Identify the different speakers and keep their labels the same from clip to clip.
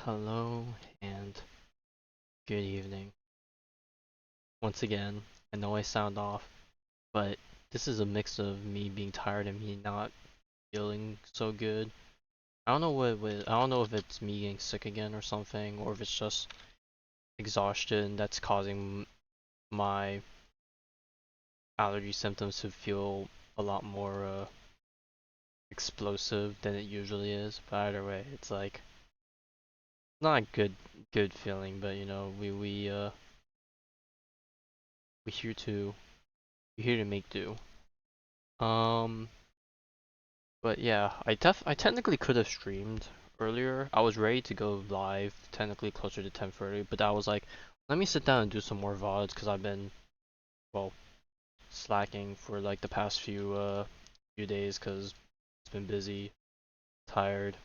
Speaker 1: Hello and good evening. Once again, I know I sound off, but this is a mix of me being tired and me not feeling so good. I don't know if it's me getting sick again or something, or if it's just exhaustion that's causing my allergy symptoms to feel a lot more explosive than it usually is. But either way, it's like not a good feeling, but you know, we we're here to make do. Um, but yeah, I technically could have streamed earlier. I was ready to go live technically closer to 10:30, but I was like, let me sit down and do some more VODs because I've been, well, slacking for like the past few days because it's been busy, tired,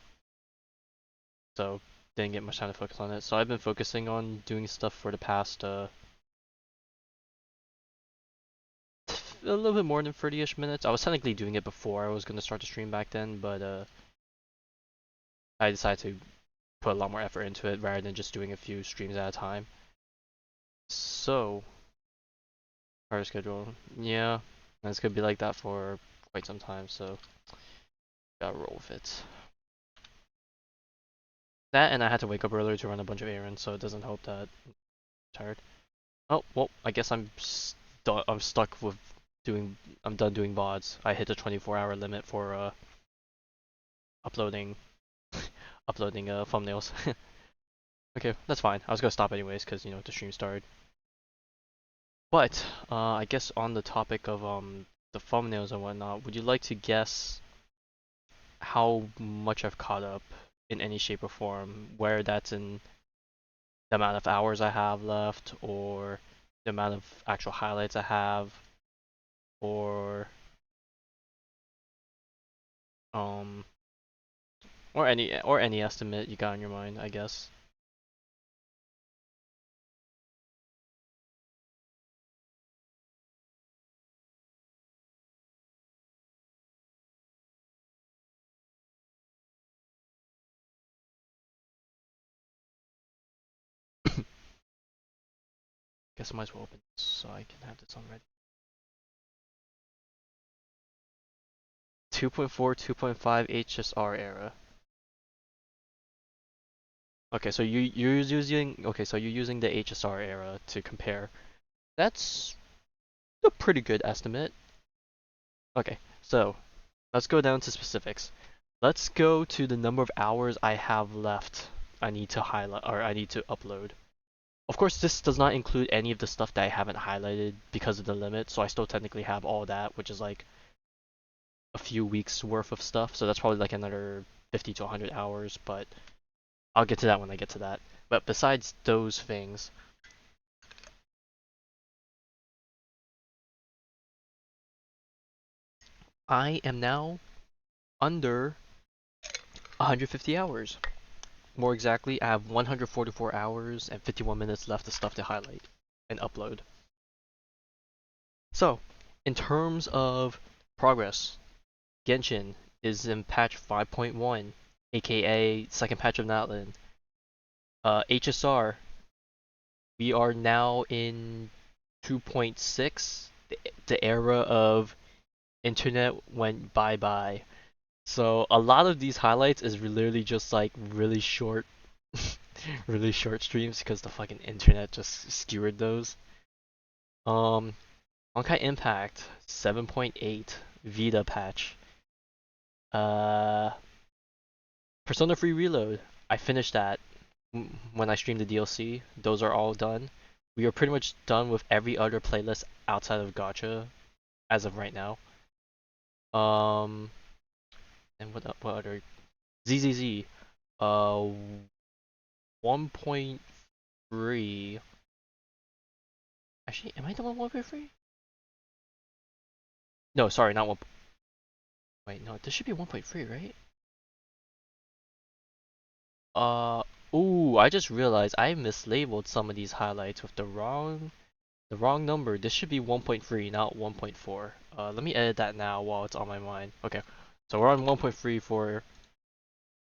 Speaker 1: so didn't get much time to focus on it. So I've been focusing on doing stuff for the past a little bit more than 30-ish minutes. I was technically doing it before I was gonna start the stream back then, but I decided to put a lot more effort into it rather than just doing a few streams at a time. So, our schedule, yeah, and it's gonna be like that for quite some time, so gotta roll with it. That and I had to wake up earlier to run a bunch of errands, so it doesn't help that I'm tired. Oh, well, I guess I'm stuck with I'm done doing VODs. I hit the 24-hour limit for uploading uploading thumbnails. Okay, that's fine. I was gonna stop anyways because you know the stream started. But I guess on the topic of the thumbnails and whatnot, would you like to guess how much I've caught up in any shape or form? Where that's in the amount of hours I have left, or the amount of actual highlights I have, or um, or any estimate you got in your mind, I guess. Guess I might as well open this so I can have this on ready. 2.4, 2.5 HSR era. Okay, so you're using the HSR era to compare. That's a pretty good estimate. Okay, so let's go down to specifics. Let's go to the number of hours I have left I need to highlight or I need to upload. Of course, this does not include any of the stuff that I haven't highlighted because of the limit, so I still technically have all that, which is like a few weeks worth of stuff. So that's probably like another 50 to 100 hours, but I'll get to that when I get to that. But besides those things, I am now under 150 hours. More exactly, I have 144 hours and 51 minutes left of stuff to highlight and upload. So, in terms of progress, Genshin is in patch 5.1, aka second patch of Natlan. HSR, we are now in 2.6. The era of internet went bye-bye. So a lot of these highlights is literally just like really short really short streams because the fucking internet just skewered those. Honkai Impact 7.8 Vita patch. Uh, Persona Free Reload. I finished that when I streamed the DLC. Those are all done. We are pretty much done with every other playlist outside of Gacha as of right now. Um, and what other ZZZ? Uh, 1.3. Actually, am I the 1.3? No, sorry, not 1. Wait, no, this should be 1.3, right? Uh, ooh, I just realized I mislabeled some of these highlights with the wrong number. This should be 1.3, not 1.4. Let me edit that now while it's on my mind. Okay, so we're on 1.3 for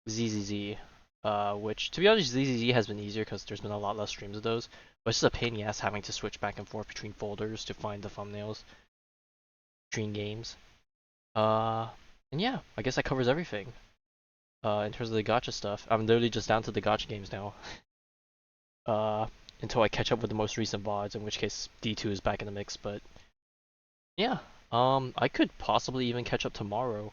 Speaker 1: ZZZ. Which to be honest, ZZZ has been easier because there's been a lot less streams of those. But it's just a pain in the ass having to switch back and forth between folders to find the thumbnails between games. Uh, and yeah, I guess that covers everything. In terms of the gacha stuff, I'm literally just down to the gacha games now. Uh, until I catch up with the most recent VODs, in which case D2 is back in the mix. But yeah, I could possibly even catch up tomorrow,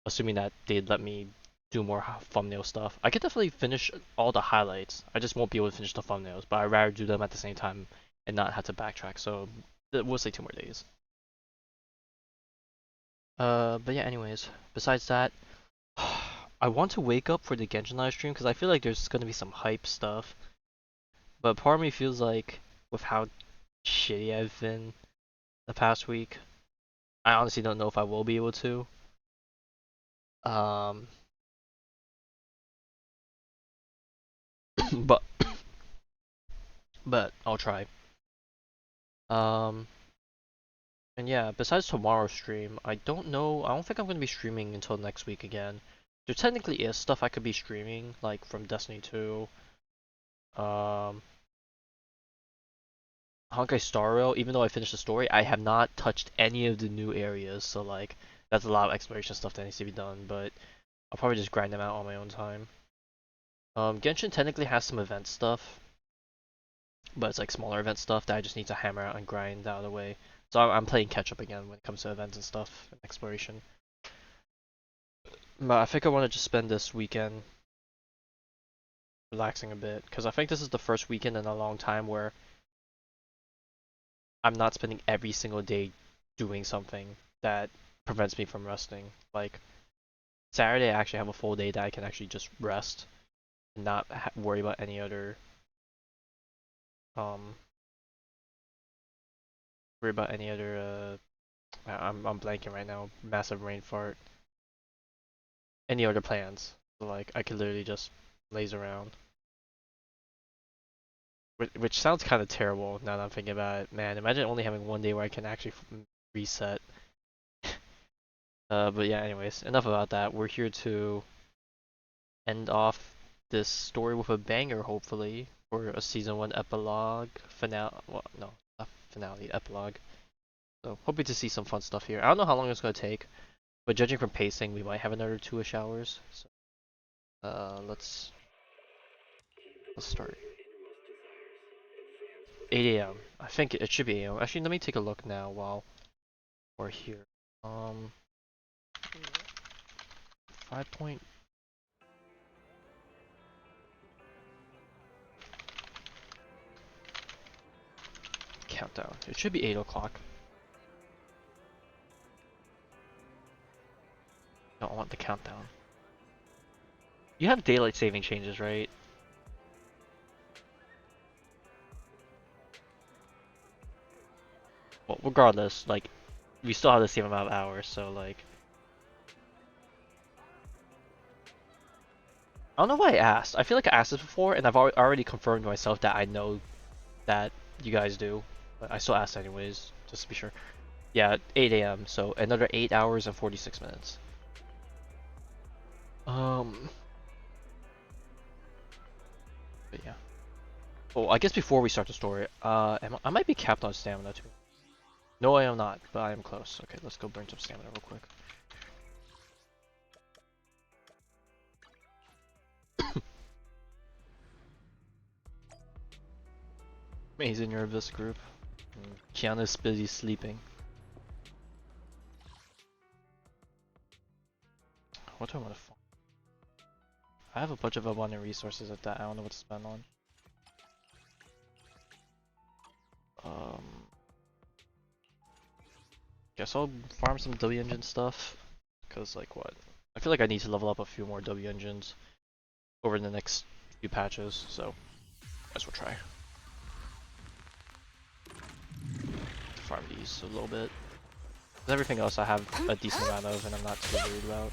Speaker 1: assuming that they'd let me do more thumbnail stuff. I could definitely finish all the highlights. I just won't be able to finish the thumbnails, but I'd rather do them at the same time and not have to backtrack. So we'll say 2 more days. But yeah, anyways, besides that, I want to wake up for the Genshin live stream because I feel like there's gonna be some hype stuff. But part of me feels like with how shitty I've been the past week, I honestly don't know if I will be able to. Um, but I'll try. Um, and yeah, besides tomorrow's stream, I don't know. I don't think I'm gonna be streaming until next week again. There technically is stuff I could be streaming, like from Destiny 2. Honkai Star Rail, even though I finished the story, I have not touched any of the new areas, so like that's a lot of exploration stuff that needs to be done, but I'll probably just grind them out on my own time. Genshin technically has some event stuff, but it's like smaller event stuff that I just need to hammer out and grind out of the way. So I'm playing catch up again when it comes to events and stuff and exploration. But I think I want to just spend this weekend relaxing a bit, because I think this is the first weekend in a long time where I'm not spending every single day doing something that prevents me from resting. Like Saturday, I actually have a full day that I can actually just rest and not worry about any other um I'm blanking right now. Massive brain fart. Any other plans? So like I could literally just laze around. Which sounds kind of terrible now that I'm thinking about it. Man, imagine only having one day where I can actually reset. But yeah, anyways, enough about that. We're here to end off this story with a banger, hopefully, for a season 1 epilogue finale. Well, no, not finale, epilogue. So, hoping to see some fun stuff here. I don't know how long it's gonna take, but judging from pacing, we might have another 2-ish hours. So, let's start. 8 a.m. I think it should be 8 a.m. Actually, let me take a look now while we're here. 5 point. Countdown. It should be 8 o'clock. No, I want the countdown. You have daylight saving changes, right? Well, regardless, like, we still have the same amount of hours, so like... I don't know why I asked. I feel like I asked this before, and I've already confirmed myself that I know that you guys do. But I still asked anyways, just to be sure. Yeah, 8 a.m., so another 8 hours and 46 minutes. But yeah. Well, I guess before we start the story, I might be capped on stamina too. No, I am not, but I am close. Okay, let's go burn some stamina real quick. Amazing, you're of this group. Kiana's busy sleeping. What do I want to farm? I have a bunch of abundant resources at that. I don't know what to spend on. Guess I'll farm some W engine stuff. Cause like what? I feel like I need to level up a few more W engines over the next few patches. So, guess we'll try. Farm these a little bit. Everything else I have a decent amount of, and I'm not too worried about.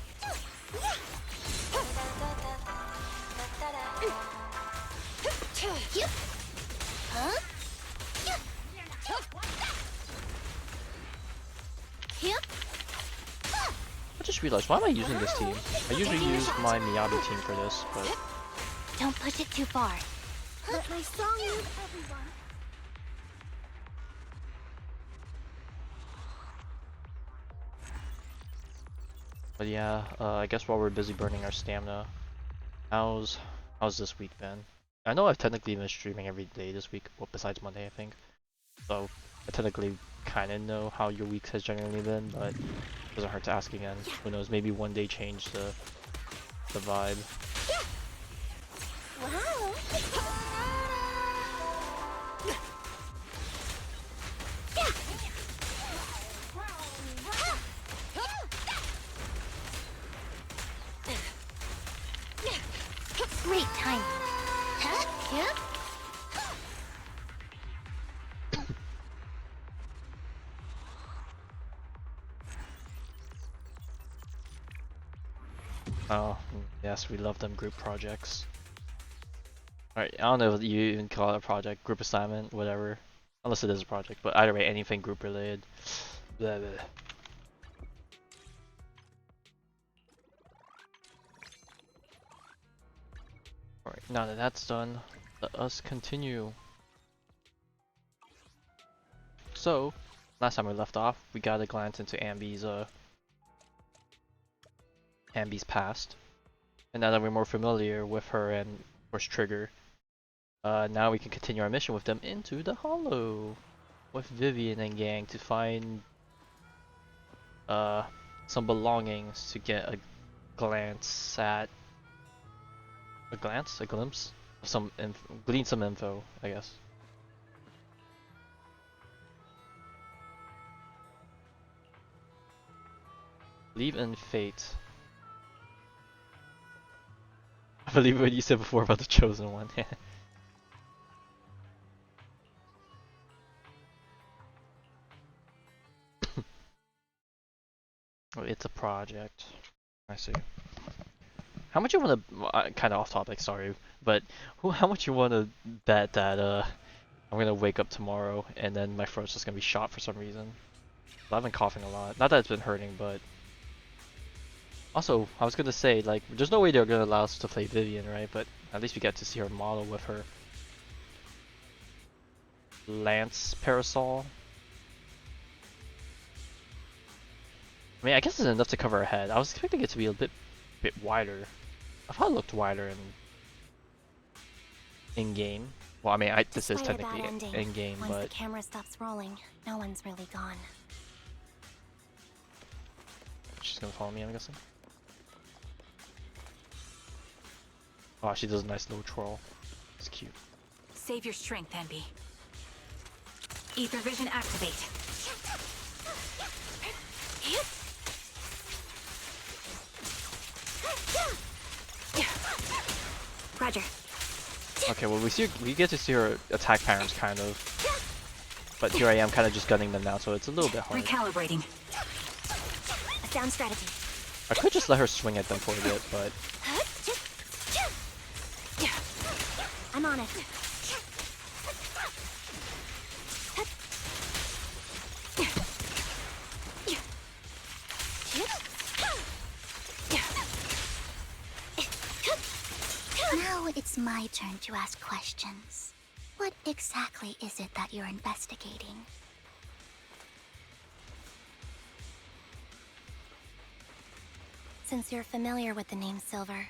Speaker 1: I just realized, why am I using this team? I usually use my Miyabi team for this, but
Speaker 2: Don't push it too far. Let my song move everyone.
Speaker 1: But yeah, I guess while we're busy burning our stamina, how's this week been? I know I've technically been streaming every day this week, well, besides Monday, I think. So I technically kind of know how your week has generally been, but it doesn't hurt to ask again. Who knows? Maybe one day change the vibe.
Speaker 2: Wow. Great timing. Yep.
Speaker 1: Oh, yes, we love them group projects. Alright, I don't know if you even call it a project, group assignment, whatever. Unless it is a project, but either way, anything group related. Blah, blah. Alright, now that that's done, let us continue. So, last time we left off, we got a glance into Ambi's past. And now that we're more familiar with her and, of course, Trigger, now we can continue our mission with them into the Hollow. With Vivian and gang to find some belongings to get a glimpse of some glean some info, I guess. Believe in fate. I believe what you said before about the chosen one. Oh, it's a project. I see. How much you want to? Kind of off topic, sorry, but how much you want to bet that I'm gonna wake up tomorrow and then my throat's just gonna be shot for some reason? I've been coughing a lot. Not that it's been hurting, but also I was gonna say, like, there's no way they're gonna allow us to play Vivian, right? But at least we get to see her model with her lance parasol. I mean, I guess it's enough to cover her head. I was expecting it to be a bit wider. I thought it looked wider in game. Well, I mean, this is technically in game, but
Speaker 2: once the camera stops rolling, no one's really gone.
Speaker 1: She's gonna follow me, I'm guessing. Oh, she does a nice little twirl. It's cute.
Speaker 3: Save your strength, Envy. Ether vision activate.
Speaker 2: Roger.
Speaker 1: Okay, well we get to see her attack patterns kind of, but here I am kind of just gunning them now, so it's a little bit hard.
Speaker 3: Recalibrating.
Speaker 2: A sound strategy.
Speaker 1: I could just let her swing at them for a bit, but
Speaker 2: I'm on it. Now it's my turn to ask questions. What exactly is it that you're investigating? Since you're familiar with the name Silver,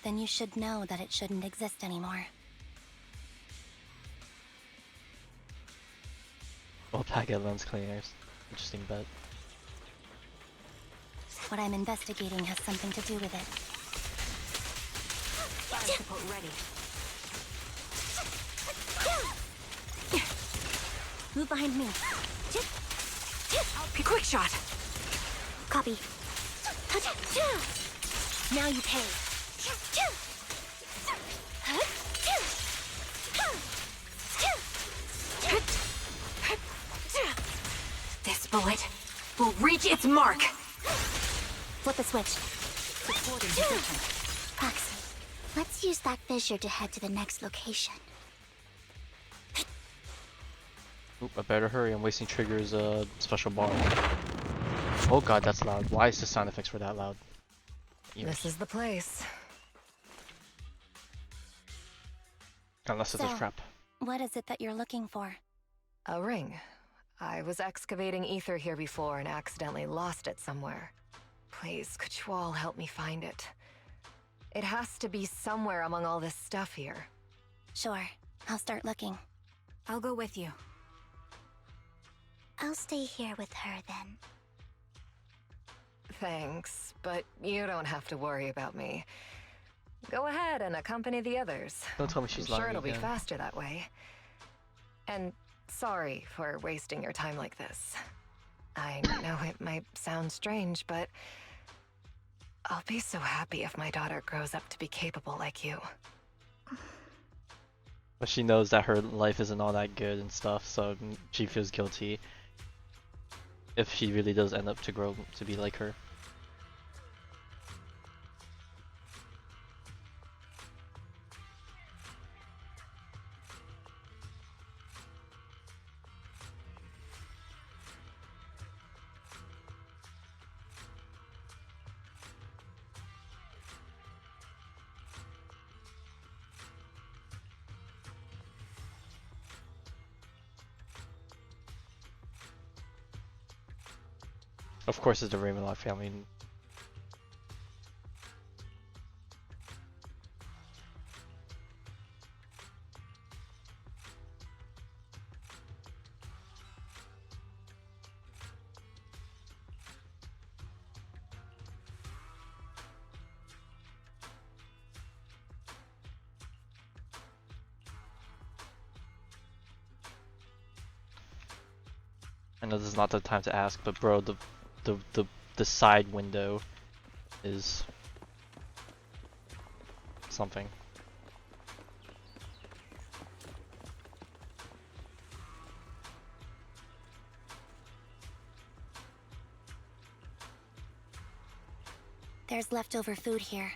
Speaker 2: then you should know that it shouldn't exist anymore.
Speaker 1: we'll packet lens cleaners. Interesting bet.
Speaker 2: What I'm investigating has something to do with it.
Speaker 3: Fire support ready.
Speaker 2: Move behind me.
Speaker 3: Quick shot.
Speaker 2: Copy. Now you pay.
Speaker 3: This bullet will reach its mark.
Speaker 2: Flip the switch.
Speaker 3: Supporting position.
Speaker 2: Proxy, let's use that fissure to head to the next location.
Speaker 1: Oop, I better hurry, I'm wasting Trigger's special bar. Oh god, that's loud. Why is the sound effects for that loud?
Speaker 3: This is the place.
Speaker 1: Unless it's a
Speaker 2: So,
Speaker 1: trap.
Speaker 2: what is it that you're looking for?
Speaker 4: A ring. I was excavating ether here before and accidentally lost it somewhere. Please, could you all help me find it? It has to be somewhere among all this stuff here.
Speaker 2: Sure, I'll start looking.
Speaker 3: I'll go with you.
Speaker 2: I'll stay here with her then.
Speaker 4: Thanks, but you don't have to worry about me. Go ahead and accompany the others.
Speaker 1: Don't tell me she's
Speaker 4: I'm sure
Speaker 1: lying
Speaker 4: it'll be
Speaker 1: again.
Speaker 4: faster that way. And sorry for wasting your time like this. I know it might sound strange, but I'll be so happy if my daughter grows up to be capable like you.
Speaker 1: But she knows that her life isn't all that good and stuff, so she feels guilty if she really does end up to grow to be like her. Of course, it's the Ravenlock family. I know this is not the time to ask, but bro, the side window is something.
Speaker 2: There's leftover food here.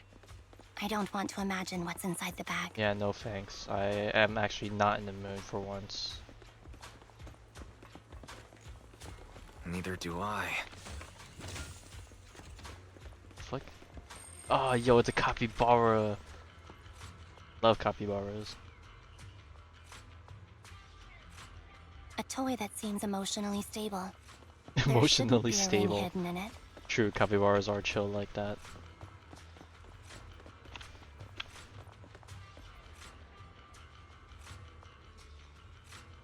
Speaker 2: I don't want to imagine what's inside the bag.
Speaker 1: Yeah, no thanks. I am actually not in the mood for once.
Speaker 5: Neither do I.
Speaker 1: Flick. Oh, yo, it's a capybara. Love capybaras.
Speaker 2: A toy that seems emotionally stable. There shouldn't
Speaker 1: Emotionally
Speaker 2: be a ring
Speaker 1: stable.
Speaker 2: hidden in it.
Speaker 1: True, capybaras are chill like that.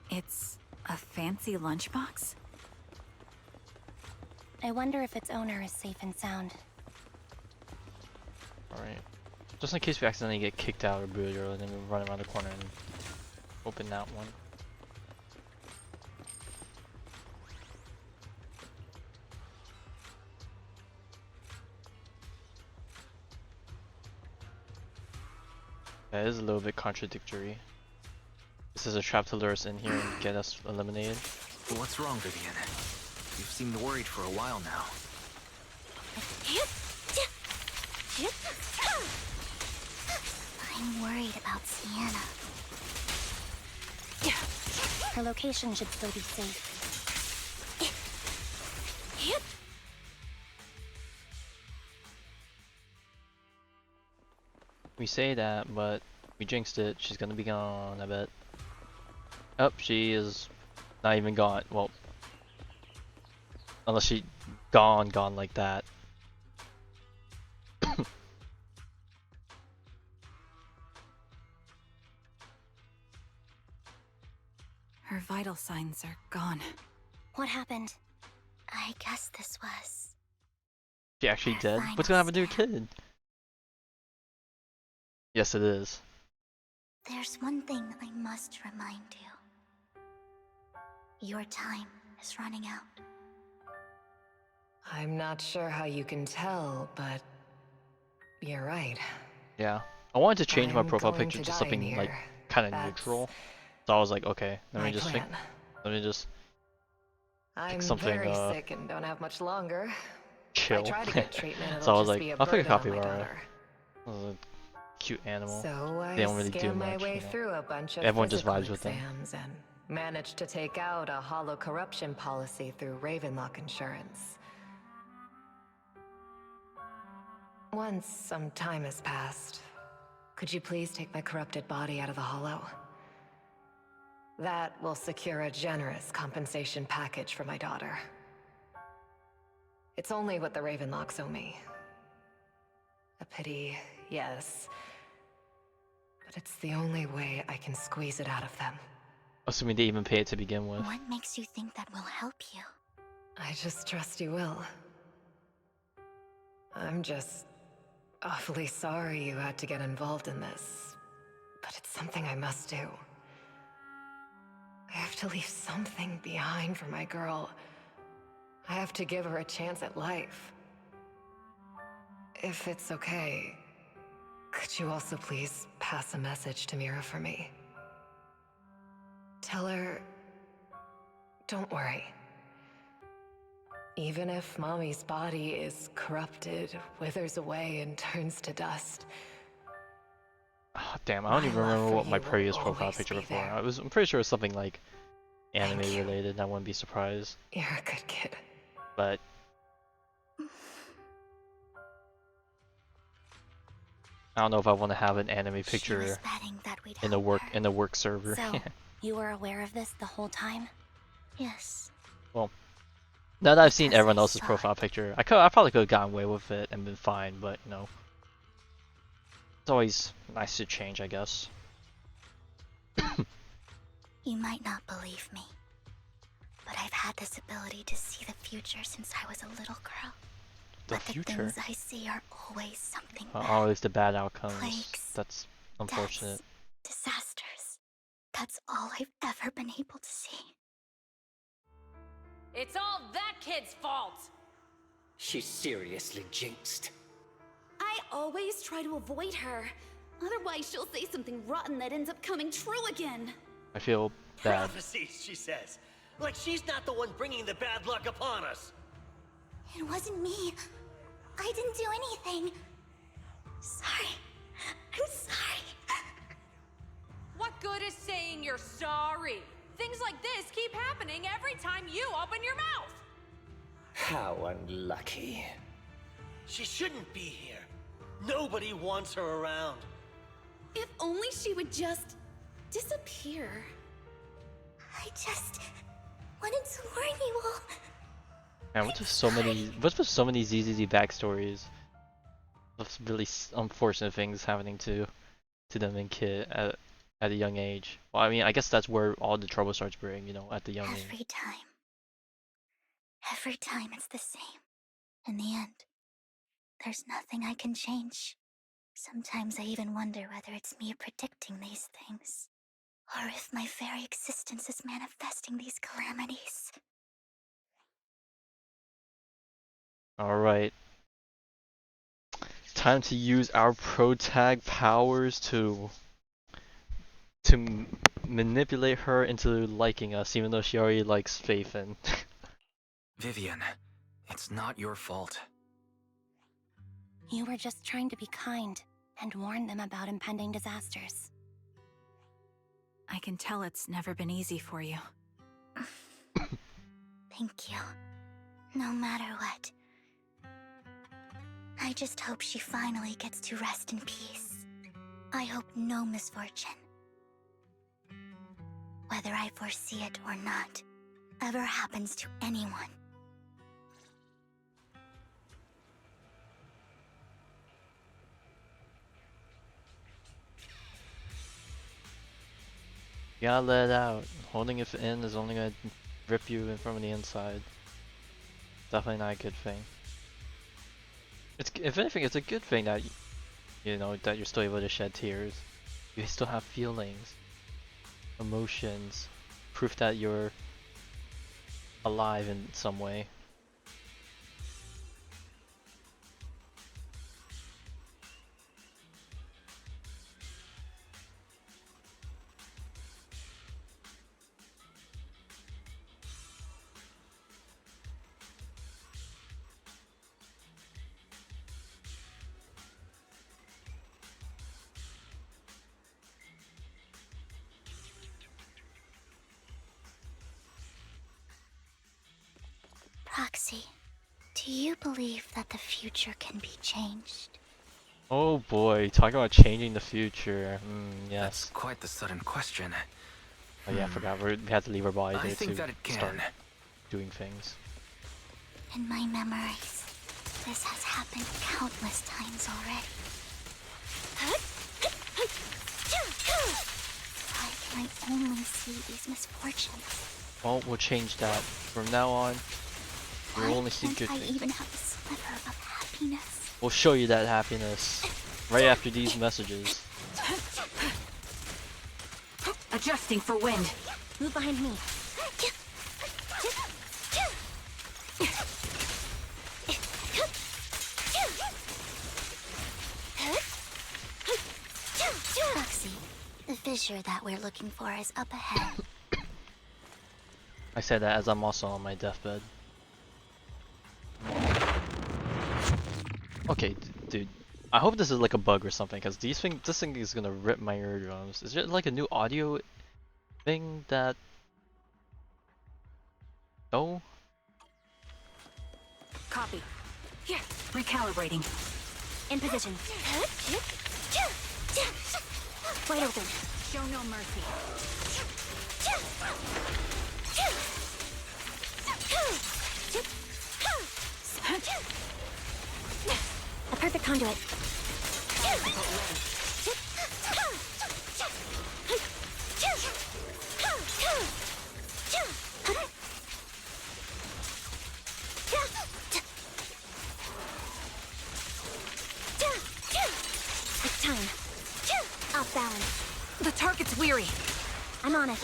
Speaker 3: It's a fancy lunchbox?
Speaker 2: I wonder if its owner is safe and sound.
Speaker 1: Alright. Just in case we accidentally get kicked out or booted, or then we run around the corner and open that one. That is a little bit contradictory. This is a trap to lure us in here and get us eliminated.
Speaker 5: What's wrong, Vivian? You've seemed worried for a while now.
Speaker 2: I'm worried about Sienna. Her location should still be safe.
Speaker 1: We say that, but we jinxed it. She's gonna be gone, I bet. Oh, she is not even gone. Well, unless she gone like that.
Speaker 3: Her vital signs are gone.
Speaker 2: What happened? I guess this was...
Speaker 1: She actually
Speaker 2: Her
Speaker 1: dead?
Speaker 2: final
Speaker 1: What's gonna happen to her
Speaker 2: step.
Speaker 1: kid? Yes, it is.
Speaker 2: There's one thing I must remind you. Your time is running out.
Speaker 4: I'm not sure how you can tell, but you're right.
Speaker 1: Yeah. I wanted to change my
Speaker 4: I'm
Speaker 1: profile
Speaker 4: going
Speaker 1: picture
Speaker 4: to
Speaker 1: to
Speaker 4: die in
Speaker 1: something like
Speaker 4: here.
Speaker 1: kind of
Speaker 4: That's
Speaker 1: neutral. So I was like, okay, let
Speaker 4: my
Speaker 1: me just
Speaker 4: plan.
Speaker 1: let me just
Speaker 4: I'm
Speaker 1: something,
Speaker 4: very sick and don't have much longer. If I
Speaker 1: chill.
Speaker 4: try to get treatment, it'll
Speaker 1: So I was
Speaker 4: just
Speaker 1: like,
Speaker 4: be a
Speaker 1: I'll pick a
Speaker 4: burden on my
Speaker 1: capybara.
Speaker 4: daughter.
Speaker 1: It was a cute animal.
Speaker 4: So I
Speaker 1: They don't really do
Speaker 4: scammed my
Speaker 1: much,
Speaker 4: way
Speaker 1: you know.
Speaker 4: through a bunch of
Speaker 1: Everyone just
Speaker 4: physical
Speaker 1: vibes with them.
Speaker 4: exams and managed to take out a hollow corruption policy through Ravenlock Insurance. Once some time has passed, could you please take my corrupted body out of the hollow? That will secure a generous compensation package for my daughter. It's only what the Ravenlocks owe me. A pity, yes. But it's the only way I can squeeze it out of them.
Speaker 1: Assuming they even pay it to begin with.
Speaker 2: What makes you think that will help you?
Speaker 4: I just trust you will. I'm just awfully sorry you had to get involved in this. But it's something I must do. I have to leave something behind for my girl. I have to give her a chance at life. If it's okay, could you also please pass a message to Mira for me? Tell her, don't worry. Even if Mommy's body is corrupted, withers away, and turns to dust.
Speaker 1: Oh, damn, I don't even remember what my previous profile picture before. I'm pretty sure it was something like anime related. I wouldn't be surprised.
Speaker 4: You're a good kid.
Speaker 1: But I don't know if I want to have an anime picture in the work server.
Speaker 2: So, you were aware of this the whole time? Yes.
Speaker 1: Well, now that I've seen
Speaker 2: Because
Speaker 1: everyone
Speaker 2: I
Speaker 1: else's
Speaker 2: saw
Speaker 1: profile picture, I probably could have gotten away with it and been fine, but you know, it's always nice to change, I guess.
Speaker 2: You might not believe me, but I've had this ability to see the future since I was a little girl.
Speaker 1: The
Speaker 2: But
Speaker 1: future?
Speaker 2: the things I see are always something bad.
Speaker 1: Always the bad outcomes.
Speaker 2: Plagues,
Speaker 1: That's unfortunate.
Speaker 2: deaths, disasters. That's all I've ever been able to see.
Speaker 3: It's all that kid's fault!
Speaker 6: She's seriously jinxed.
Speaker 7: I always try to avoid her. Otherwise, she'll say something rotten that ends up coming true again.
Speaker 1: I feel bad.
Speaker 6: Prophecies, she says. Like she's not the one bringing the bad luck upon us.
Speaker 2: It wasn't me. I didn't do anything. Sorry. I'm sorry.
Speaker 3: What good is saying you're sorry? Things like this keep happening every time you open your mouth!
Speaker 6: How unlucky. She shouldn't be here. Nobody wants her around.
Speaker 7: If only she would just disappear.
Speaker 2: I just wanted to warn you all.
Speaker 1: Man, what's with so many ZZZ backstories of really unfortunate things happening to them and Kit at a young age. Well, I mean, I guess that's where all the trouble starts brewing, you know, at the young age.
Speaker 2: Every time it's the same. In the end, there's nothing I can change. Sometimes I even wonder whether it's me predicting these things, or if my very existence is manifesting these calamities.
Speaker 1: Alright. Time to use our protag powers to manipulate her into liking us, even though she already likes Faithin.
Speaker 5: Vivian, it's not your fault.
Speaker 2: You were just trying to be kind and warn them about impending disasters.
Speaker 3: I can tell it's never been easy for you.
Speaker 2: Thank you. No matter what. I just hope she finally gets to rest in peace. I hope no misfortune, whether I foresee it or not, ever happens to anyone.
Speaker 1: You gotta let it out. Holding it in is only gonna rip you in from the inside. Definitely not a good thing. It's, if anything, it's a good thing that you know that you're still able to shed tears. You still have feelings, emotions, proof that you're alive in some way.
Speaker 2: Proxy, do you believe that the future can be changed?
Speaker 1: Oh boy, talking about changing the future.
Speaker 5: That's
Speaker 1: Yes.
Speaker 5: quite the sudden question.
Speaker 1: Oh yeah, I forgot. We had to leave our body
Speaker 5: I
Speaker 1: there
Speaker 5: think
Speaker 1: to
Speaker 5: that it can.
Speaker 1: start doing things.
Speaker 2: In my memories, this has happened countless times already. Why can I only see these misfortunes?
Speaker 1: Well, we'll change that. From now on,
Speaker 2: Why
Speaker 1: you'll only see
Speaker 2: can't
Speaker 1: good
Speaker 2: I
Speaker 1: things.
Speaker 2: even have a sliver of happiness?
Speaker 1: We'll show you that happiness right after these messages.
Speaker 8: Adjusting for wind.
Speaker 2: Move behind me. Roxy, the fissure that we're looking for is up ahead.
Speaker 1: I said that as I'm also on my deathbed. Okay, dude. I hope this is like a bug or something, because this thing is gonna rip my eardrums. Is it like a new audio thing that... No?
Speaker 8: Copy. Here. Recalibrating.
Speaker 2: In position. Wide open.
Speaker 8: Show no mercy.
Speaker 2: A perfect conduit. It's time. Off balance.
Speaker 8: The target's weary.
Speaker 2: I'm on it.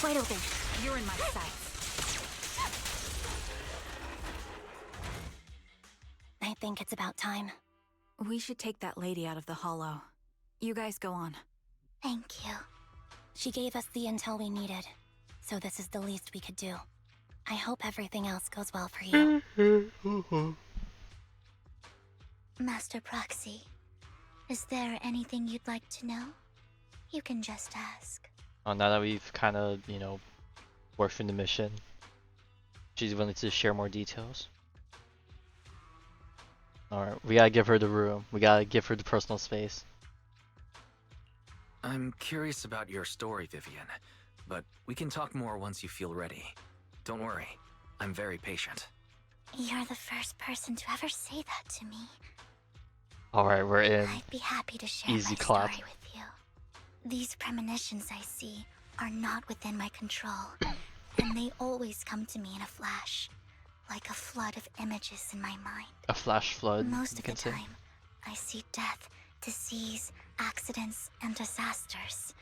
Speaker 2: Wide open.
Speaker 8: You're in my sights.
Speaker 2: I think it's about time.
Speaker 8: We should take that lady out of the hollow. You guys go on.
Speaker 2: Thank you. She gave us the intel we needed, so this is the least we could do. I hope everything else goes well for you. Master Proxy, is there anything you'd like to know? You can just ask.
Speaker 1: Now that we've kind of, you know, worked through the mission, she's willing to share more details. Alright, we gotta give her the room. We gotta give her the personal space.
Speaker 5: I'm curious about your story, Vivian, but we can talk more once you feel ready. Don't worry, I'm very patient.
Speaker 2: You're the first person to ever say that to me.
Speaker 1: Alright, we're in.
Speaker 2: I'd be happy to share
Speaker 1: Easy
Speaker 2: my
Speaker 1: clap.
Speaker 2: story with you. These premonitions I see are not within my control, and they always come to me in a flash, like a flood of images in my mind.
Speaker 1: A flash flood,
Speaker 2: Most
Speaker 1: you
Speaker 2: of
Speaker 1: can
Speaker 2: the
Speaker 1: say.
Speaker 2: time, I see death, disease, accidents, and disasters.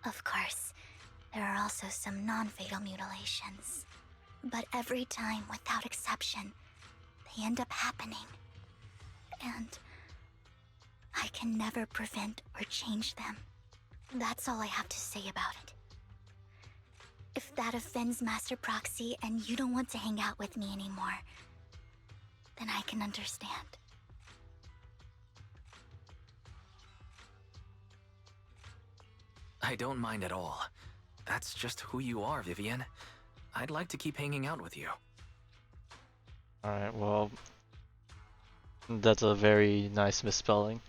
Speaker 2: Of course, there are also some non-fatal mutilations. But every time, without exception, they end up happening. And I can never prevent or change them. That's all I have to say about it. If that offends Master Proxy and you don't want to hang out with me anymore, then I can understand.
Speaker 5: I don't mind at all. That's just who you are, Vivian. I'd like to keep hanging out with you.
Speaker 1: Alright, well, that's a very nice misspelling.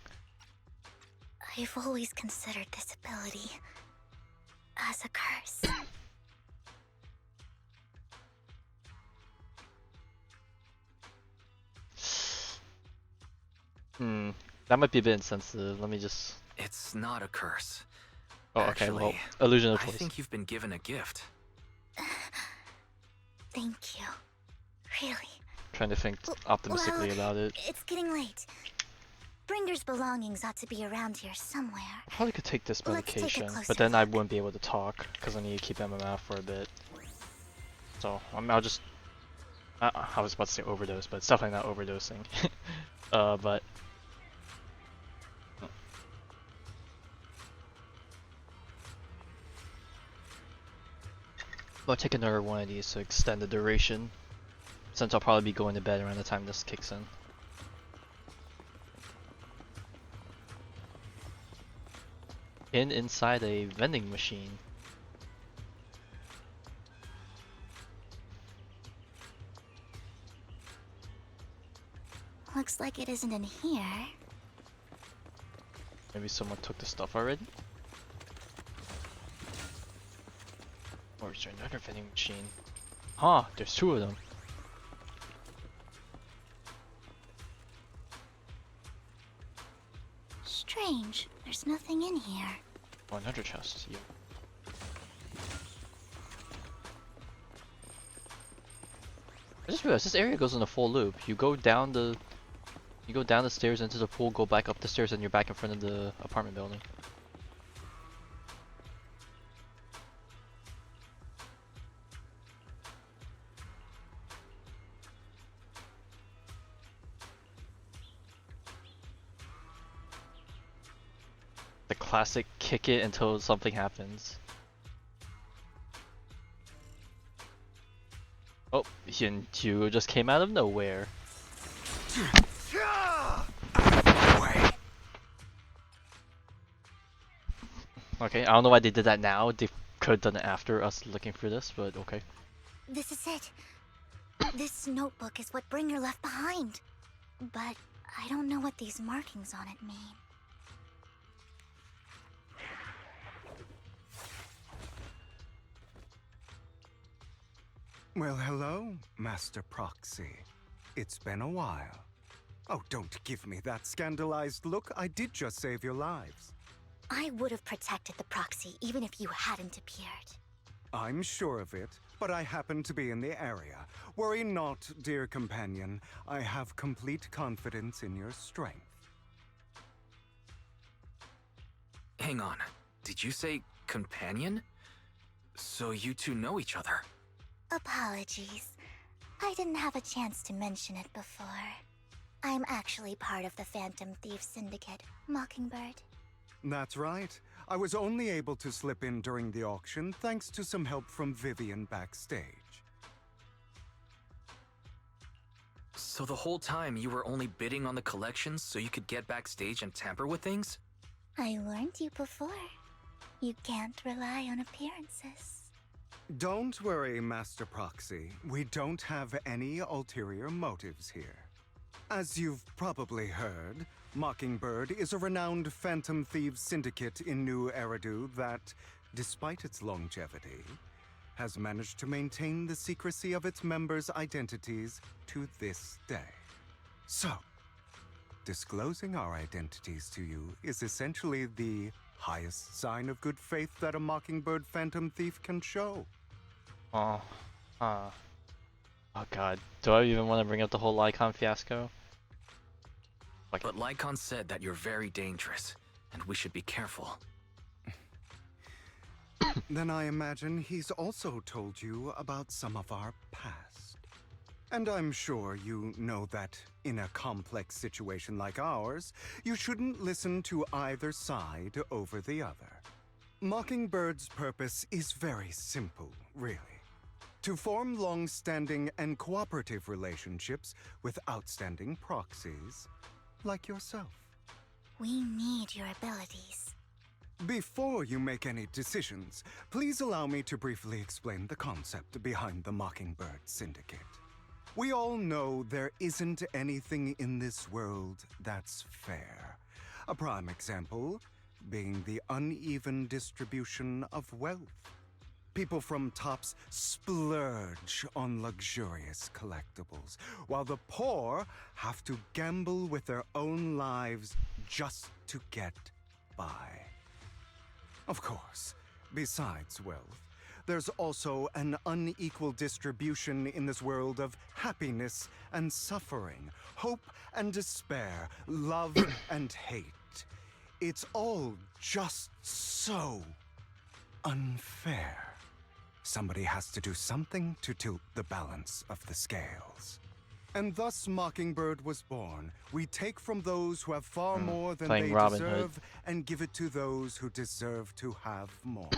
Speaker 2: I've always considered this ability as a curse.
Speaker 1: That might be a bit insensitive. Let me just...
Speaker 5: It's not a curse.
Speaker 1: Oh, okay, well,
Speaker 5: Actually,
Speaker 1: illusion of
Speaker 5: I
Speaker 1: choice.
Speaker 5: think you've been given a gift.
Speaker 2: Thank you. Really.
Speaker 1: Trying to think optimistically
Speaker 2: Well,
Speaker 1: about it.
Speaker 2: It's getting late. Bringer's belongings ought to be around here somewhere.
Speaker 1: I probably could take this
Speaker 2: Let's take a
Speaker 1: medication,
Speaker 2: closer
Speaker 1: but then I
Speaker 2: look.
Speaker 1: wouldn't be able to talk, because I need to keep MMF for a bit. So, I'll just... I was about to say overdose, but it's definitely not overdosing. But... I'll take another one of these to extend the duration, since I'll probably be going to bed around the time this kicks in. Inside a vending machine.
Speaker 2: Looks like it isn't in here.
Speaker 1: Maybe someone took the stuff already? Oh, is there another vending machine? Huh, there's two of them.
Speaker 2: Strange, there's nothing in here.
Speaker 1: Oh, another chest. Yo. I just realized this area goes in a full loop. You go down the stairs into the pool, go back up the stairs, and you're back in front of the apartment building. The classic kick it until something happens. Oh, you just came out of nowhere. Okay, I don't know why they did that now. They could have done it after us looking for this, but okay.
Speaker 2: This is it. This notebook is what Bringer left behind. But I don't know what these markings on it mean.
Speaker 9: Well, hello, Master Proxy. It's been a while. Oh, don't give me that scandalized look. I did just save your lives.
Speaker 2: I would have protected the proxy even if you hadn't appeared.
Speaker 9: I'm sure of it, but I happen to be in the area. Worry not, dear companion. I have complete confidence in your strength.
Speaker 5: Hang on. Did you say companion? So you two know each other?
Speaker 2: Apologies. I didn't have a chance to mention it before. I'm actually part of the Phantom Thief Syndicate, Mockingbird.
Speaker 9: That's right. I was only able to slip in during the auction thanks to some help from Vivian backstage.
Speaker 5: So the whole time you were only bidding on the collections so you could get backstage and tamper with things?
Speaker 2: I warned you before. You can't rely on appearances.
Speaker 9: Don't worry, Master Proxy. We don't have any ulterior motives here. As you've probably heard, Mockingbird is a renowned Phantom Thieves syndicate in New Eridu that, despite its longevity, has managed to maintain the secrecy of its members' identities to this day. So, disclosing our identities to you is essentially the highest sign of good faith that a Mockingbird Phantom Thief can show.
Speaker 1: Oh, oh god. Do I even want to bring up the whole Lycon fiasco?
Speaker 5: But Lycon said that you're very dangerous, and we should be careful.
Speaker 9: Then I imagine he's also told you about some of our past. And I'm sure you know that in a complex situation like ours, you shouldn't listen to either side over the other. Mockingbird's purpose is very simple, really. To form long-standing and cooperative relationships with outstanding proxies like yourself.
Speaker 2: We need your abilities.
Speaker 9: Before you make any decisions, please allow me to briefly explain the concept behind the Mockingbird Syndicate. We all know there isn't anything in this world that's fair. A prime example being the uneven distribution of wealth. People from tops splurge on luxurious collectibles, while the poor have to gamble with their own lives just to get by. Of course, besides wealth, there's also an unequal distribution in this world of happiness and suffering, hope and despair, love and hate. It's all just so unfair. Somebody has to do something to tilt the balance of the scales. And thus Mockingbird was born. We take from those who have far more than they deserve and give it to those who deserve to have more.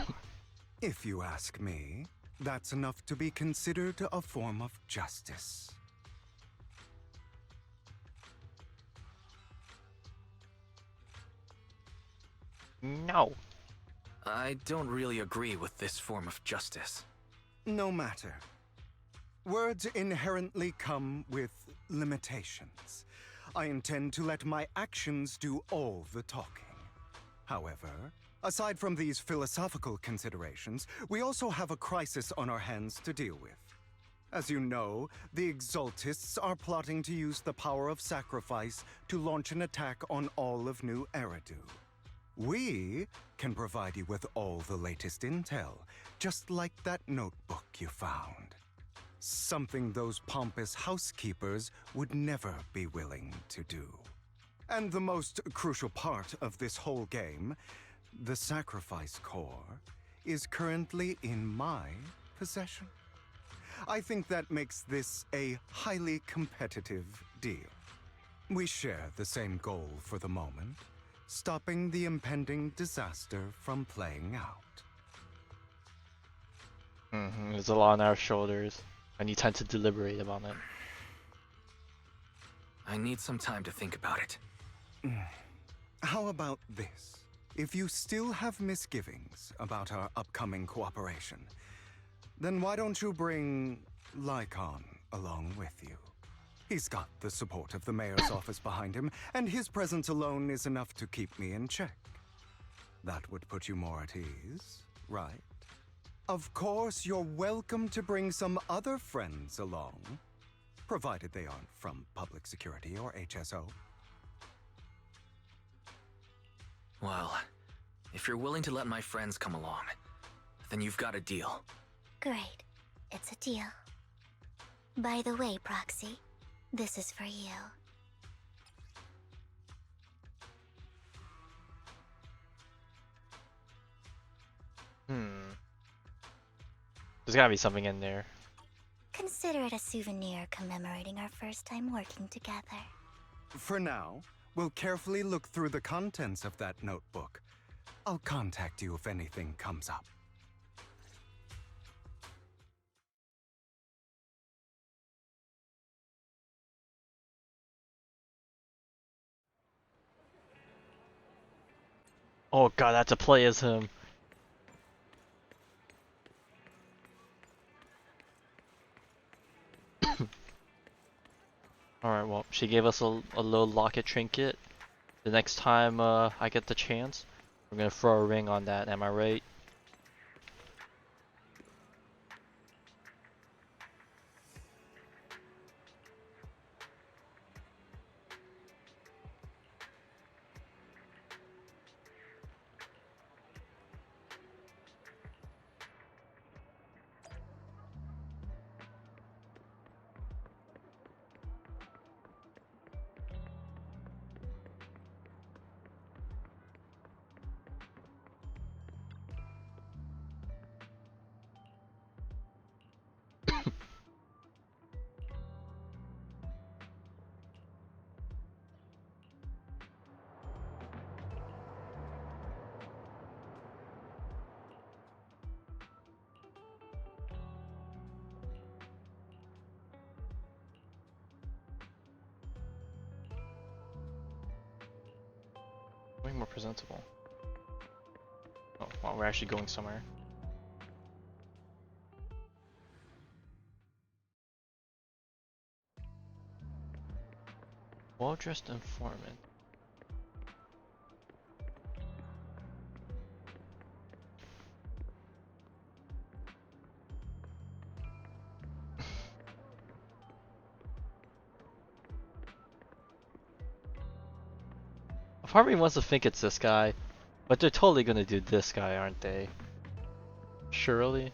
Speaker 9: If you ask me, that's enough to be considered a form of justice.
Speaker 1: No.
Speaker 5: I don't really agree with this form of justice.
Speaker 9: No matter. Words inherently come with limitations. I intend to let my actions do all the talking. However, Aside from these philosophical considerations, we also have a crisis on our hands to deal with. As you know, the Exaltists are plotting to use the power of sacrifice to launch an attack on all of New Eridu. We can provide you with all the latest intel, just like that notebook you found. Something those pompous housekeepers would never be willing to do. And the most crucial part of this whole game, the sacrifice core, is currently in my possession. I think that makes this a highly competitive deal. We share the same goal for the moment, stopping the impending disaster from playing out.
Speaker 1: There's a lot on our shoulders, and you tend to deliberate about it.
Speaker 5: I need some time to think about it.
Speaker 9: How about this? If you still have misgivings about our upcoming cooperation, then why don't you bring Lycon along with you? He's got the support of the mayor's office behind him, and his presence alone is enough to keep me in check. That would put you more at ease, right? Of course, you're welcome to bring some other friends along, provided they aren't from Public Security or HSO.
Speaker 5: Well, if you're willing to let my friends come along, then you've got a deal.
Speaker 2: Great. It's a deal. By the way, Proxy, this is for you.
Speaker 1: There's gotta be something in there.
Speaker 2: Consider it a souvenir commemorating our first time working together.
Speaker 9: For now, we'll carefully look through the contents of that notebook. I'll contact you if anything comes up.
Speaker 1: Oh god, that's a play as him. Alright, well, she gave us a little locket trinket. The next time I get the chance, we're gonna throw a ring on that, am I right? Way more presentable. Oh, wow, we're actually going somewhere. Well-dressed informant. Part of me wants to think it's this guy, but they're totally gonna do this guy, aren't they? Surely?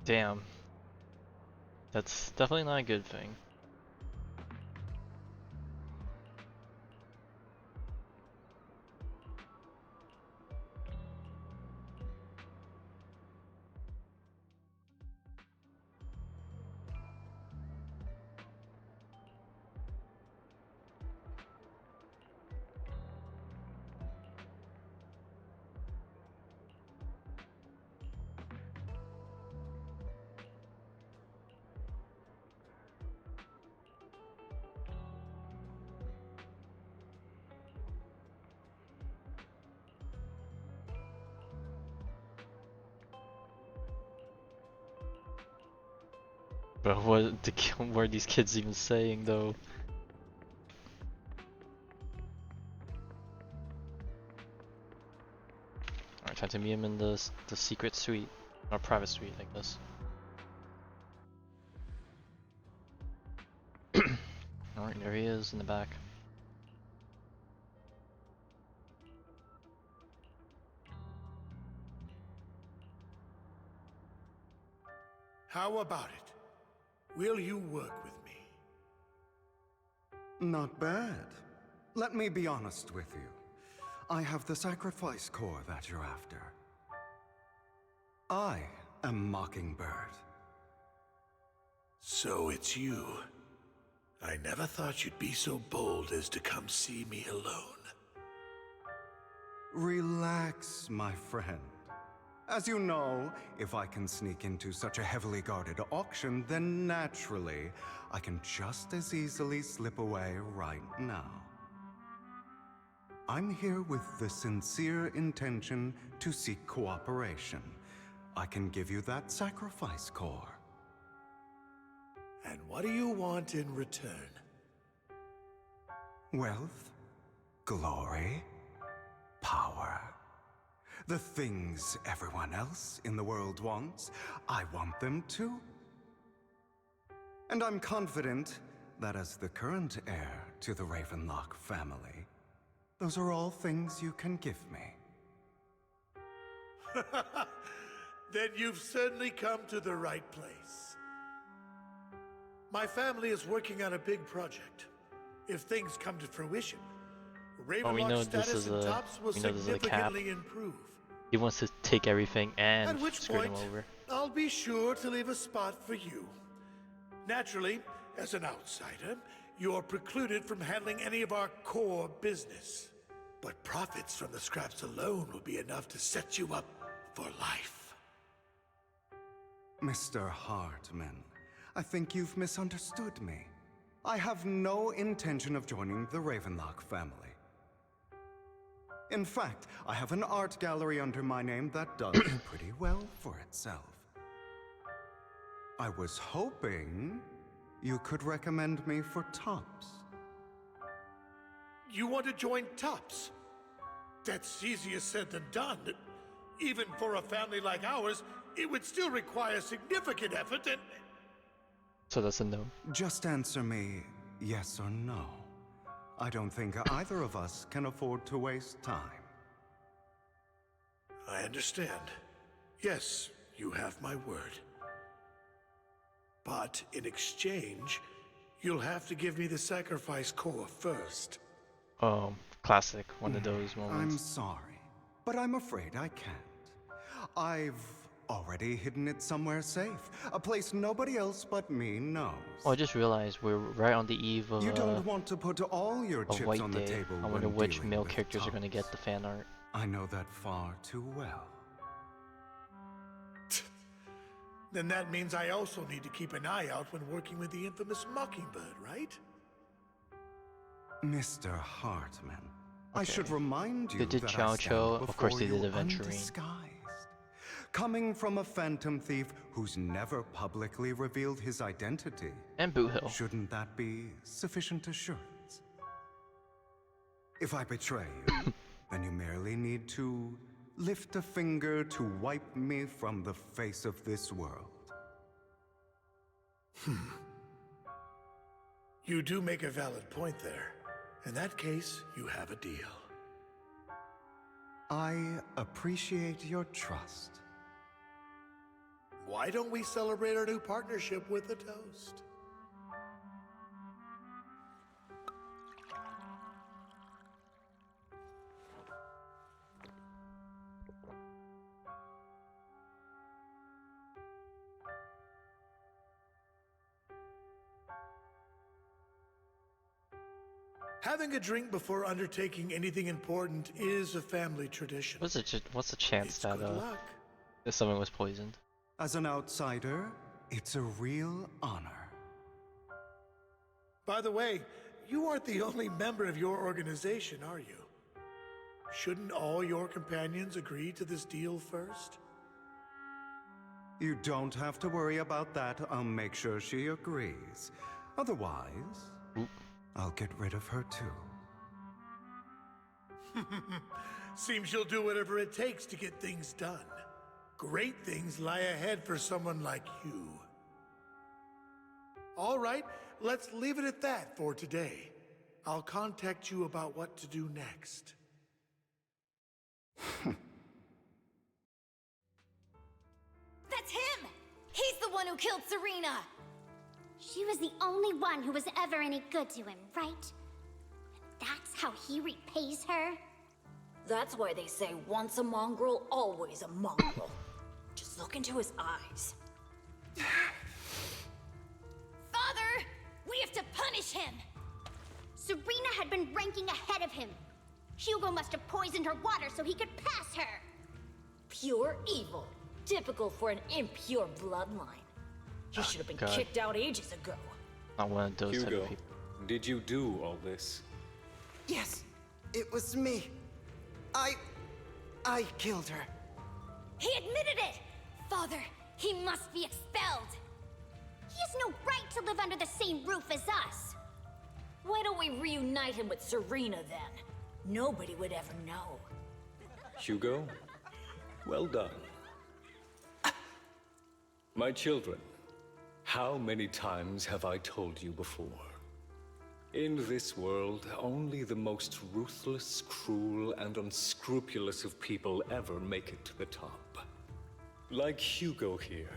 Speaker 1: Damn. That's definitely not a good thing. But what are these kids even saying though? Alright, time to meet him in the secret suite. Or private suite, I guess. Alright, there he is in the back.
Speaker 10: How about it? Will you work with me?
Speaker 9: Not bad. Let me be honest with you. I have the sacrifice core that you're after. I am Mockingbird.
Speaker 10: So it's you. I never thought you'd be so bold as to come see me alone.
Speaker 9: Relax, my friend. As you know, if I can sneak into such a heavily guarded auction, then naturally, I can just as easily slip away right now. I'm here with the sincere intention to seek cooperation. I can give you that sacrifice core.
Speaker 10: And what do you want in return?
Speaker 9: Wealth, glory, power. The things everyone else in the world wants, I want them too. And I'm confident that as the current heir to the Ravenlock family, those are all things you can give me.
Speaker 10: Then you've certainly come to the right place. My family is working on a big project. If things come to fruition, Ravenlock's status in Tops will significantly improve.
Speaker 1: He wants to take everything and
Speaker 10: At which
Speaker 1: screw them
Speaker 10: point,
Speaker 1: over.
Speaker 10: I'll be sure to leave a spot for you. Naturally, as an outsider, you're precluded from handling any of our core business. But profits from the scraps alone will be enough to set you up for life.
Speaker 9: Mr. Hartman, I think you've misunderstood me. I have no intention of joining the Ravenlock family. In fact, I have an art gallery under my name that does pretty well for itself. I was hoping you could recommend me for Tops.
Speaker 10: You want to join Tops? That's easier said than done. Even for a family like ours, it would still require significant effort and...
Speaker 1: So that's a no.
Speaker 9: Just answer me yes or no. I don't think either of us can afford to waste time.
Speaker 10: I understand. Yes, you have my word. But in exchange, you'll have to give me the sacrifice core first.
Speaker 1: Classic. One of those
Speaker 9: I'm
Speaker 1: moments.
Speaker 9: sorry, but I'm afraid I can't. I've already hidden it somewhere safe, a place nobody else but me knows.
Speaker 1: Oh, I just realized we're right on the eve of
Speaker 9: You don't want to put all your chips
Speaker 1: White
Speaker 9: on the
Speaker 1: Day.
Speaker 9: table
Speaker 1: I wonder
Speaker 9: when
Speaker 1: which
Speaker 9: dealing
Speaker 1: male
Speaker 9: with
Speaker 1: characters are going to
Speaker 9: Tops.
Speaker 1: get the fan art.
Speaker 9: I know that far too well.
Speaker 10: Then that means I also need to keep an eye out when working with the infamous Mockingbird, right?
Speaker 9: Mr. Hartman, I
Speaker 1: Okay.
Speaker 9: should remind you
Speaker 1: They did
Speaker 9: that
Speaker 1: Chow
Speaker 9: I
Speaker 1: Chow,
Speaker 9: stand
Speaker 1: of course
Speaker 9: before
Speaker 1: they did
Speaker 9: you
Speaker 1: Aventurine.
Speaker 9: undisguised. Coming from a phantom thief who's never publicly revealed his identity,
Speaker 1: And Boot Hill.
Speaker 9: shouldn't that be sufficient assurance? If I betray you, then you merely need to lift a finger to wipe me from the face of this world.
Speaker 10: You do make a valid point there. In that case, you have a deal.
Speaker 9: I appreciate your trust.
Speaker 10: Why don't we celebrate our new partnership with a toast? Having a drink before undertaking anything important is a family tradition.
Speaker 1: What's the chance
Speaker 10: It's
Speaker 1: that
Speaker 10: good luck.
Speaker 1: that someone was poisoned?
Speaker 9: As an outsider, it's a real honor.
Speaker 10: By the way, you aren't the only member of your organization, are you? Shouldn't all your companions agree to this deal first?
Speaker 9: You don't have to worry about that. I'll make sure she agrees. Otherwise,
Speaker 1: Oop.
Speaker 9: I'll get rid of her too.
Speaker 10: Seems you'll do whatever it takes to get things done. Great things lie ahead for someone like you. All right, let's leave it at that for today. I'll contact you about what to do next.
Speaker 7: That's him! He's the one who killed Serena!
Speaker 2: She was the only one who was ever any good to him, right? That's how he repays her?
Speaker 11: That's why they say once a mongrel, always a mongrel. Just look into his eyes.
Speaker 7: Father! We have to punish him!
Speaker 2: Serena had been ranking ahead of him. Hugo must have poisoned her water so he could pass her.
Speaker 11: Pure evil. Typical for an impure bloodline. He should have been
Speaker 1: God.
Speaker 11: kicked out ages ago.
Speaker 1: Not one of those type
Speaker 12: Hugo,
Speaker 1: of people.
Speaker 12: did you do all this?
Speaker 13: Yes, it was me. I killed her.
Speaker 7: He admitted it! Father, he must be expelled!
Speaker 2: He has no right to live under the same roof as us.
Speaker 11: Why don't we reunite him with Serena then? Nobody would ever know.
Speaker 12: Hugo, well done. My children, how many times have I told you before? In this world, only the most ruthless, cruel, and unscrupulous of people ever make it to the top. Like Hugo here,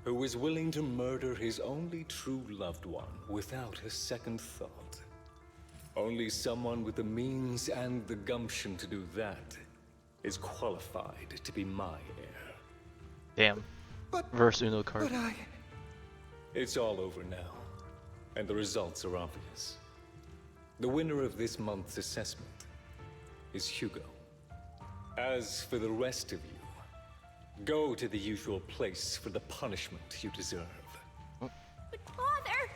Speaker 12: who was willing to murder his only true loved one without a second thought. Only someone with the means and the gumption to do that is qualified to be my heir.
Speaker 1: Damn. Verse Uno card.
Speaker 12: It's all over now, and the results are obvious. The winner of this month's assessment is Hugo. As for the rest of you, go to the usual place for the punishment you deserve.
Speaker 2: But Father,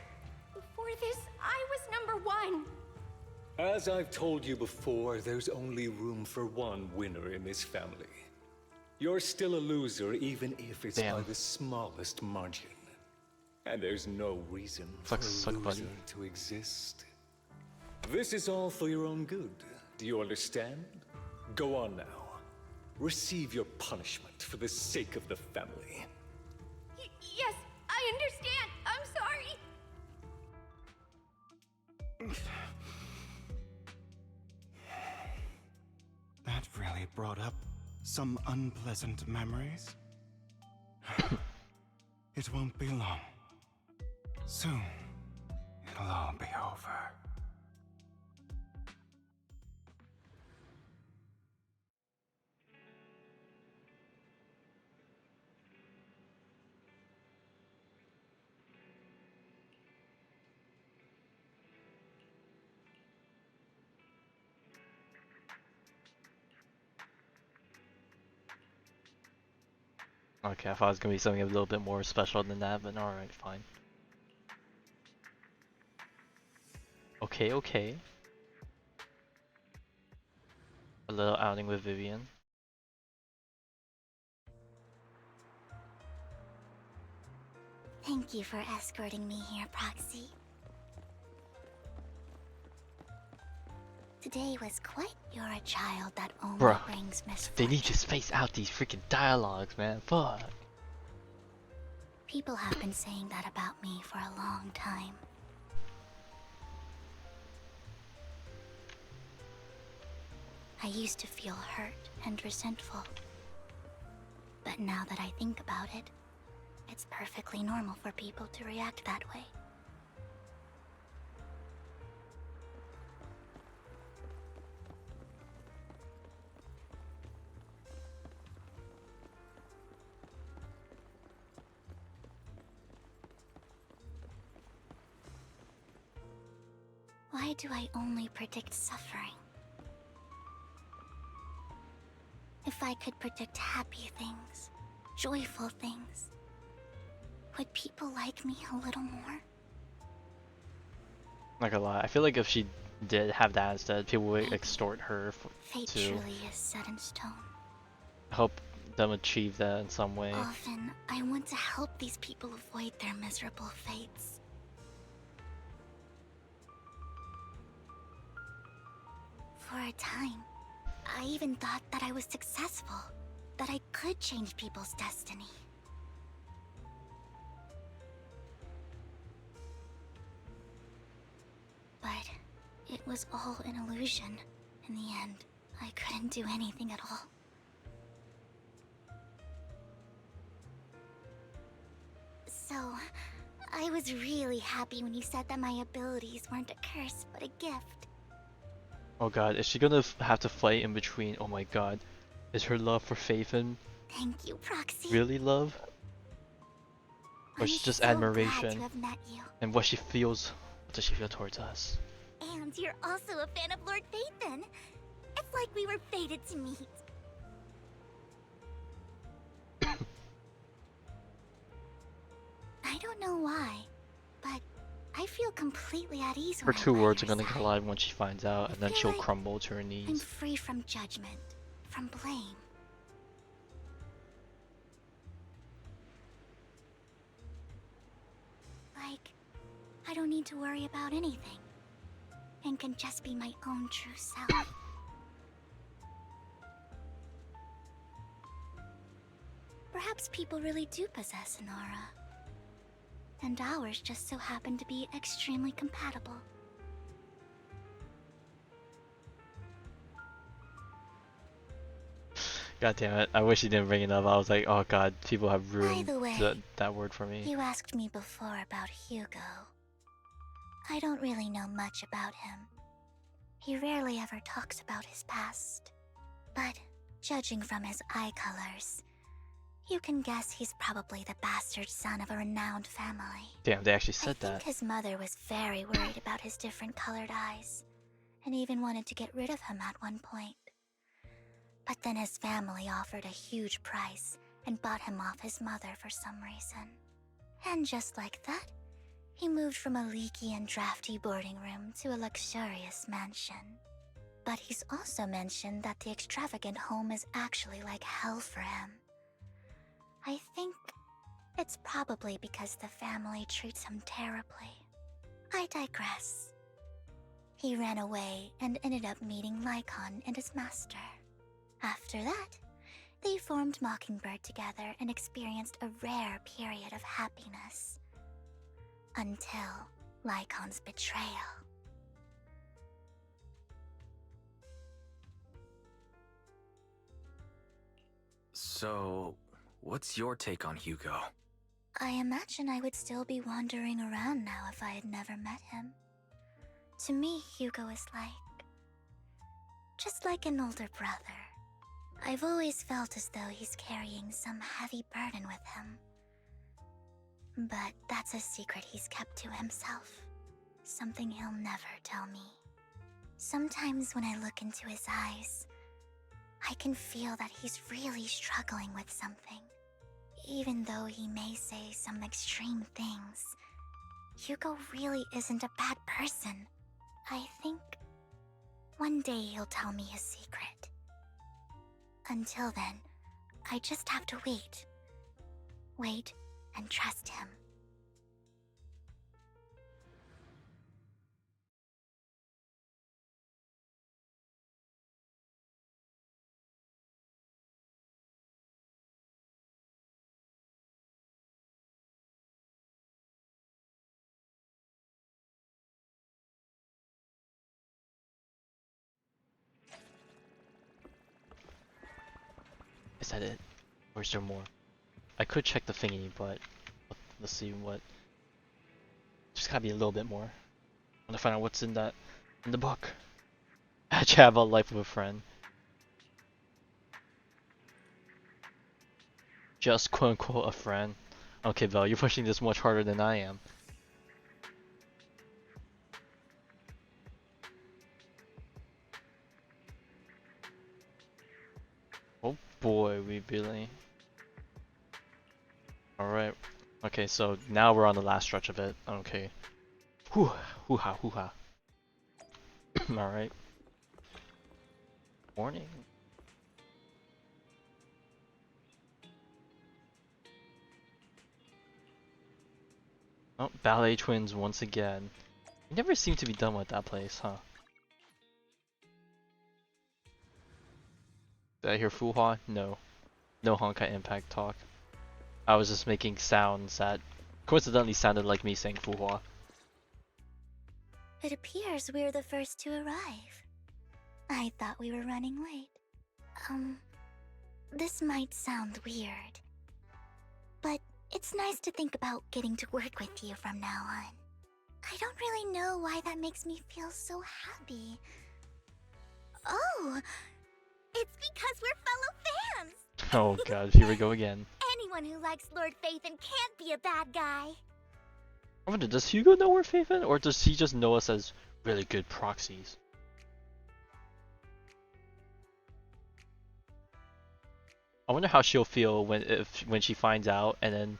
Speaker 2: before this, I was number one.
Speaker 12: As I've told you before, there's only room for one winner in this family. You're still a loser, even if it's by the smallest margin. And there's no reason for a loser to exist. This is all for your own good. Do you understand? Go on now. Receive your punishment for the sake of the family.
Speaker 7: Yes, I understand. I'm sorry.
Speaker 9: That really brought up some unpleasant memories. It won't be long. Soon, it'll all be over.
Speaker 1: Okay, I thought it was gonna be something a little bit more special than that, but alright, fine. Okay, okay. A little outing with Vivian.
Speaker 2: Thank you for escorting me here, Proxy. Today was quite you're a child that only
Speaker 1: Bruh,
Speaker 2: brings misfortune.
Speaker 1: they need to space out these freaking dialogues, man. Fuck.
Speaker 2: People have been saying that about me for a long time. I used to feel hurt and resentful. But now that I think about it, it's perfectly normal for people to react that way. Why do I only predict suffering? If I could predict happy things, joyful things, would people like me a little more?
Speaker 1: Not gonna lie, I feel like if she did have that instead, people would extort her
Speaker 2: Fate
Speaker 1: to
Speaker 2: truly is set in stone.
Speaker 1: help them achieve that in some way.
Speaker 2: Often, I want to help these people avoid their miserable fates. For a time, I even thought that I was successful, that I could change people's destiny. But it was all an illusion. In the end, I couldn't do anything at all. So, I was really happy when you said that my abilities weren't a curse, but a gift.
Speaker 1: Oh god, is she gonna have to fight in between? Oh my god. Is her love for Faithin
Speaker 2: Thank you, Proxy.
Speaker 1: really love? Or is it just admiration?
Speaker 2: Glad to have met you.
Speaker 1: And what does she feel towards us?
Speaker 2: And you're also a fan of Lord Faithin. It's like we were fated to meet. I don't know why, but I feel completely at ease
Speaker 1: Her
Speaker 2: when
Speaker 1: two
Speaker 2: I'm by
Speaker 1: words are
Speaker 2: your
Speaker 1: gonna
Speaker 2: side.
Speaker 1: collide when she finds out, and then
Speaker 2: feel
Speaker 1: she'll
Speaker 2: like
Speaker 1: crumble to her
Speaker 2: I'm
Speaker 1: knees.
Speaker 2: free from judgment, from blame. Like, I don't need to worry about anything, and can just be my own true self. Perhaps people really do possess an aura, and ours just so happen to be extremely compatible.
Speaker 1: God damn it, I wish he didn't bring it up. I was like, oh god, people have ruined
Speaker 2: By the way,
Speaker 1: that word for me.
Speaker 2: You asked me before about Hugo. I don't really know much about him. He rarely ever talks about his past. But judging from his eye colors, you can guess he's probably the bastard son of a renowned family.
Speaker 1: Damn, they actually said
Speaker 2: I think
Speaker 1: that.
Speaker 2: his mother was very worried about his different colored eyes, and even wanted to get rid of him at one point. But then his family offered a huge price and bought him off his mother for some reason. And just like that, he moved from a leaky and drafty boarding room to a luxurious mansion. But he's also mentioned that the extravagant home is actually like hell for him. I think it's probably because the family treats him terribly. I digress. He ran away and ended up meeting Lycon and his master. After that, they formed Mockingbird together and experienced a rare period of happiness. Until Lycon's betrayal.
Speaker 5: So, what's your take on Hugo?
Speaker 2: I imagine I would still be wandering around now if I had never met him. To me, Hugo is just like an older brother. I've always felt as though he's carrying some heavy burden with him. But that's a secret he's kept to himself. Something he'll never tell me. Sometimes when I look into his eyes, I can feel that he's really struggling with something. Even though he may say some extreme things, Hugo really isn't a bad person. I think one day he'll tell me his secret. Until then, I just have to wait. Wait and trust him.
Speaker 1: Is that it? Or is there more? I could check the thingy, but let's see what. Just gotta be a little bit more. I want to find out what's in the book. A chat about life of a friend. Just quote unquote a friend. Okay, Val, you're pushing this much harder than I am. Oh boy, we really. Alright. Okay, so now we're on the last stretch of it. Okay. Whew, hoo-ha, hoo-ha. Alright. Warning. Oh, ballet twins once again. You never seem to be done with that place, huh? Did I hear Fuhua? No. No Honkai Impact talk. I was just making sounds that coincidentally sounded like me saying Fuhua.
Speaker 2: It appears we're the first to arrive. I thought we were running late. This might sound weird, but it's nice to think about getting to work with you from now on. I don't really know why that makes me feel so happy. Oh, it's because we're fellow fans!
Speaker 1: Oh god, here we go again.
Speaker 2: Anyone who likes Lord Phaethon can't be a bad guy.
Speaker 1: I wonder, does Hugo know we're Phaethon, or does he just know us as really good proxies? I wonder how she'll feel when she finds out and then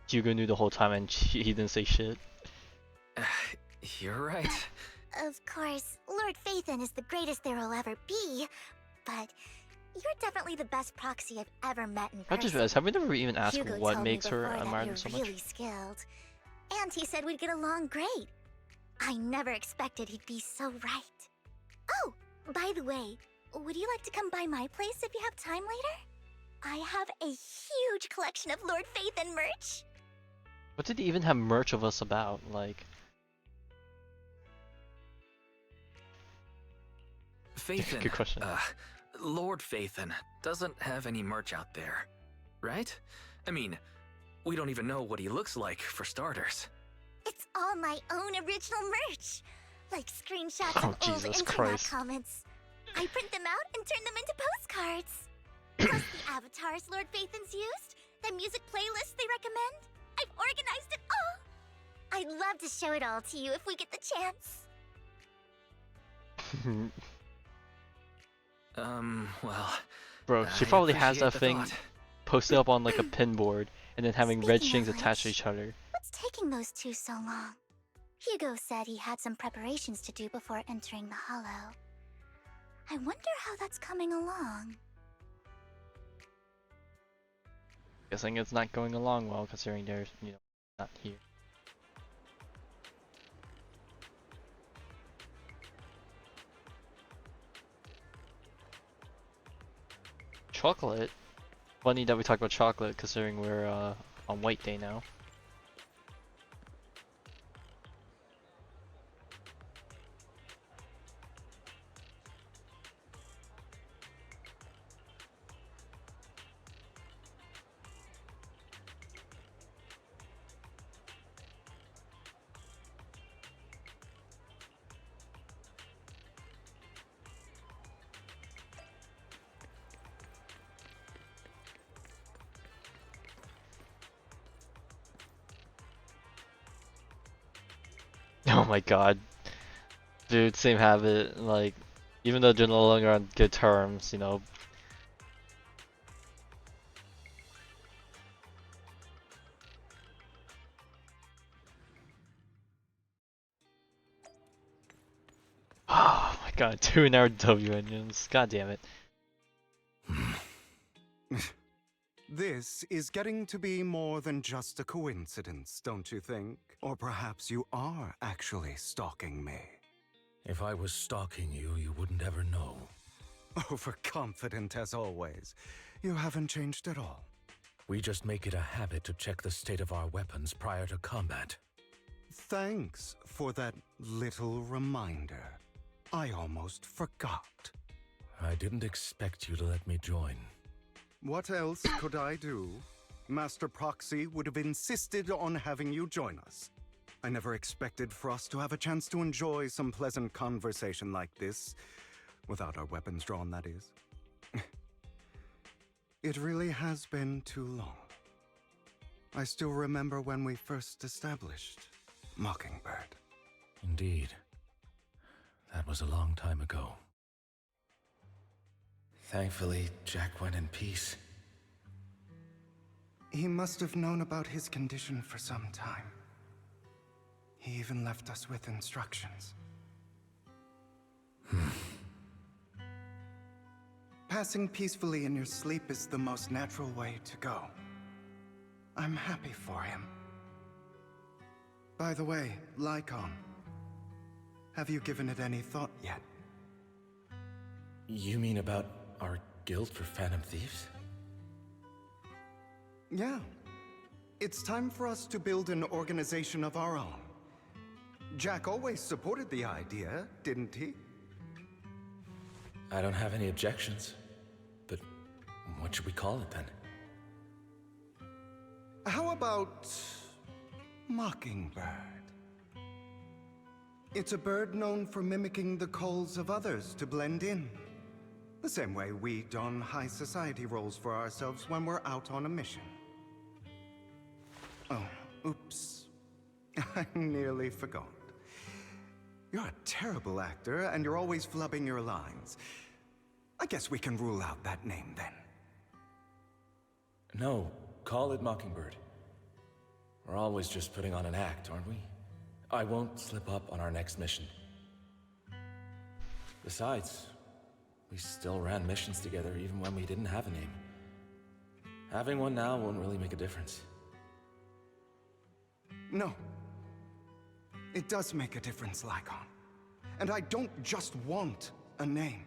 Speaker 1: Hugo knew the whole time and he didn't say shit.
Speaker 5: You're right.
Speaker 2: Of course, Lord Phaethon is the greatest there will ever be, but you're definitely the best proxy I've ever met in person.
Speaker 1: I just realized, have we never even asked
Speaker 2: Hugo
Speaker 1: what
Speaker 2: told me
Speaker 1: makes her
Speaker 2: before that
Speaker 1: admire
Speaker 2: you're
Speaker 1: him so
Speaker 2: really
Speaker 1: much?
Speaker 2: skilled. And he said we'd get along great. I never expected he'd be so right. Oh, by the way, would you like to come by my place if you have time later? I have a huge collection of Lord Phaethon merch.
Speaker 1: What did he even have merch of us about? Like,
Speaker 5: Phaethon,
Speaker 1: good question.
Speaker 5: Lord Phaethon doesn't have any merch out there, right? I mean, we don't even know what he looks like, for starters.
Speaker 2: It's all my own original merch, like screenshots of old
Speaker 1: Jesus
Speaker 2: internet
Speaker 1: Christ.
Speaker 2: comments. I print them out and turn them into postcards. Plus the avatars Lord Phaethon's used, the music playlists they recommend. I've organized it all. I'd love to show it all to you if we get the chance.
Speaker 5: Well...
Speaker 1: Bro, she
Speaker 5: I
Speaker 1: probably has
Speaker 5: appreciate
Speaker 1: that
Speaker 5: the
Speaker 1: thing
Speaker 5: thought.
Speaker 1: posted up on like a pinboard and then having red
Speaker 2: Speaking
Speaker 1: strings
Speaker 2: of
Speaker 1: attached to
Speaker 2: which,
Speaker 1: each other.
Speaker 2: What's taking those two so long? Hugo said he had some preparations to do before entering the Hollow. I wonder how that's coming along.
Speaker 1: Guessing it's not going along well considering they're, not here. Chocolate? Funny that we talk about chocolate considering we're on White Day now. Oh my god. Dude, same habit, like, even though they're no longer on good terms, Oh my god, 2-hour W engines, god damn it.
Speaker 9: This is getting to be more than just a coincidence, don't you think? Or perhaps you are actually stalking me.
Speaker 14: If I was stalking you, you wouldn't ever know.
Speaker 9: Overconfident as always. You haven't changed at all.
Speaker 14: We just make it a habit to check the state of our weapons prior to combat.
Speaker 9: Thanks for that little reminder. I almost forgot.
Speaker 14: I didn't expect you to let me join.
Speaker 9: What else could I do? Master Proxy would have insisted on having you join us. I never expected for us to have a chance to enjoy some pleasant conversation like this. Without our weapons drawn, that is. It really has been too long. I still remember when we first established Mockingbird.
Speaker 14: Indeed. That was a long time ago. Thankfully, Jack went in peace.
Speaker 9: He must have known about his condition for some time. He even left us with instructions. Passing peacefully in your sleep is the most natural way to go. I'm happy for him. By the way, Lycon. Have you given it any thought yet?
Speaker 15: You mean about our guild for Phantom Thieves?
Speaker 9: Yeah. It's time for us to build an organization of our own. Jack always supported the idea, didn't he?
Speaker 15: I don't have any objections. But what should we call it then?
Speaker 9: How about Mockingbird? It's a bird known for mimicking the calls of others to blend in. The same way we don high society roles for ourselves when we're out on a mission. Oh, oops. I nearly forgot. You're a terrible actor, and you're always flubbing your lines. I guess we can rule out that name then.
Speaker 15: No, call it Mockingbird. We're always just putting on an act, aren't we? I won't slip up on our next mission. Besides, we still ran missions together even when we didn't have a name. Having one now won't really make a difference.
Speaker 9: No. It does make a difference, Lycon. And I don't just want a name.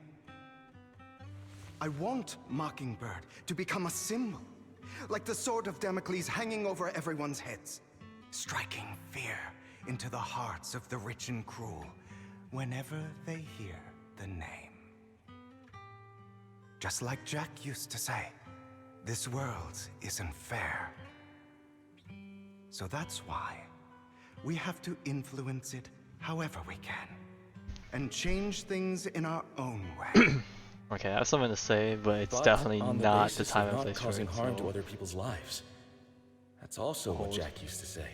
Speaker 9: I want Mockingbird to become a symbol, like the sword of Damocles hanging over everyone's heads, striking fear into the hearts of the rich and cruel whenever they hear the name. Just like Jack used to say, this world isn't fair. So that's why we have to influence it however we can, and change things in our own way.
Speaker 1: Okay, I have something to say, but it's
Speaker 15: But
Speaker 1: definitely
Speaker 15: on the
Speaker 1: not the
Speaker 15: basis
Speaker 1: time
Speaker 15: of
Speaker 1: and
Speaker 15: not
Speaker 1: place for
Speaker 15: causing
Speaker 1: it.
Speaker 15: harm
Speaker 1: So.
Speaker 15: to other people's lives. That's also what Jack used to say.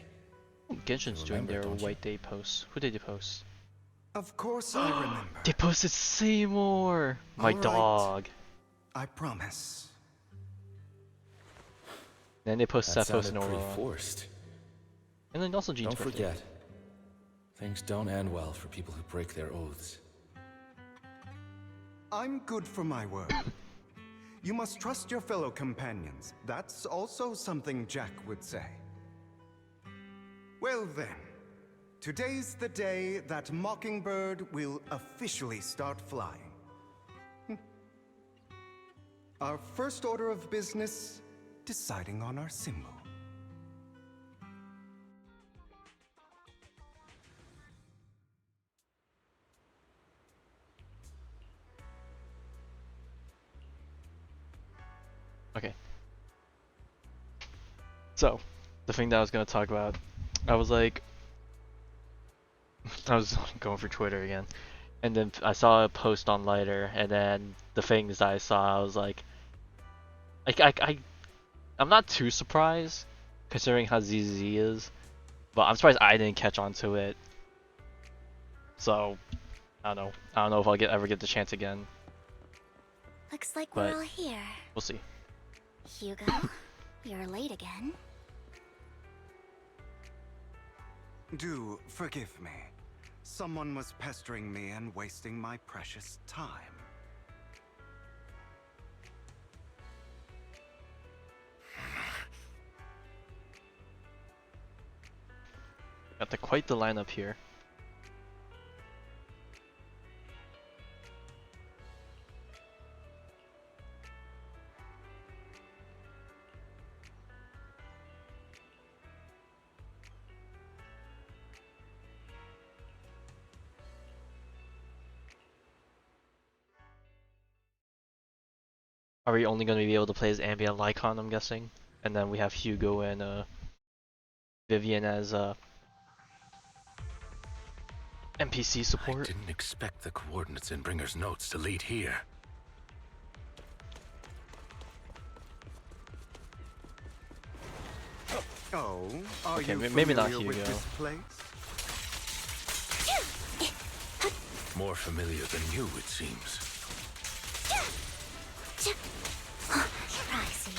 Speaker 1: Genshin's doing
Speaker 15: remember,
Speaker 1: their
Speaker 15: don't you?
Speaker 1: White Day post. Who did they post?
Speaker 9: Of course I remember.
Speaker 1: They posted Seymour! My
Speaker 9: All right.
Speaker 1: dog.
Speaker 9: I promise.
Speaker 1: Then they post
Speaker 15: That
Speaker 1: Cephos
Speaker 15: sounded
Speaker 1: and
Speaker 15: pretty
Speaker 1: Aurora.
Speaker 15: forced.
Speaker 1: And then also Jean's
Speaker 15: Don't
Speaker 1: birthday.
Speaker 15: forget, things don't end well for people who break their oaths.
Speaker 9: I'm good for my word. You must trust your fellow companions. That's also something Jack would say. Well then, today's the day that Mockingbird will officially start flying. Our first order of business, deciding on our symbol.
Speaker 1: Okay. So, the thing that I was going to talk about, I was like, I was going for Twitter again, and then I saw a post on Lighter, and then the things I saw, I was like, I'm not too surprised, considering how ZZ is, but I'm surprised I didn't catch on to it. So, I don't know if I'll ever get the chance again.
Speaker 2: Looks like
Speaker 1: But
Speaker 2: we're all here.
Speaker 1: we'll see.
Speaker 2: Hugo, you're late again.
Speaker 9: Do forgive me. Someone was pestering me and wasting my precious time.
Speaker 1: Got quite the lineup here. Are we only going to be able to play as Ambi and Lycon, I'm guessing? And then we have Hugo and Vivian as NPC support.
Speaker 14: I didn't expect the coordinates in Bringer's notes to lead here.
Speaker 9: Oh, are
Speaker 1: Okay,
Speaker 9: you
Speaker 1: maybe not
Speaker 9: familiar with
Speaker 1: Hugo.
Speaker 9: this place?
Speaker 14: More familiar than you, it seems.
Speaker 2: Roxy,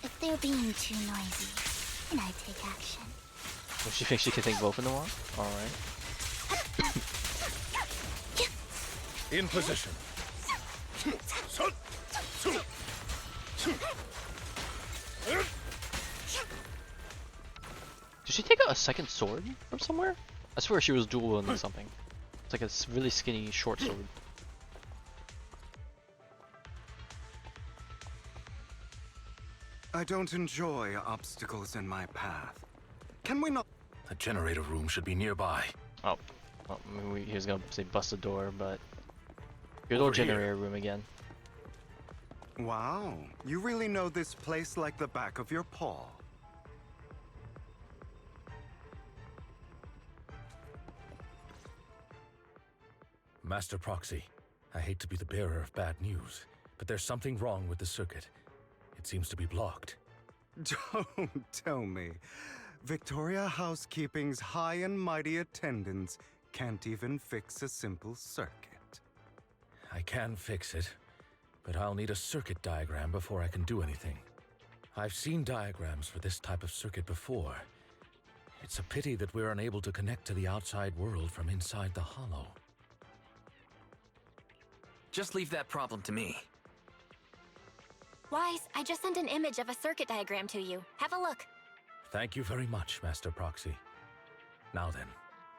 Speaker 2: if they're being too noisy, then I take action.
Speaker 1: Well, she thinks she can take both of them on? Alright.
Speaker 14: In position.
Speaker 1: Did she take out a second sword from somewhere? I swear she was dual wielding something. It's like a really skinny short sword.
Speaker 9: I don't enjoy obstacles in my path. Can we not?
Speaker 14: The generator room should be nearby.
Speaker 1: Oh, well, he was gonna say bust the door, but good
Speaker 9: Over
Speaker 1: old
Speaker 9: here.
Speaker 1: generator room again.
Speaker 9: Wow, you really know this place like the back of your paw.
Speaker 14: Master Proxy, I hate to be the bearer of bad news, but there's something wrong with the circuit. It seems to be blocked.
Speaker 9: Don't tell me. Victoria Housekeeping's high and mighty attendants can't even fix a simple circuit.
Speaker 14: I can fix it, but I'll need a circuit diagram before I can do anything. I've seen diagrams for this type of circuit before. It's a pity that we're unable to connect to the outside world from inside the hollow.
Speaker 5: Just leave that problem to me.
Speaker 2: Wise, I just sent an image of a circuit diagram to you. Have a look.
Speaker 14: Thank you very much, Master Proxy. Now then,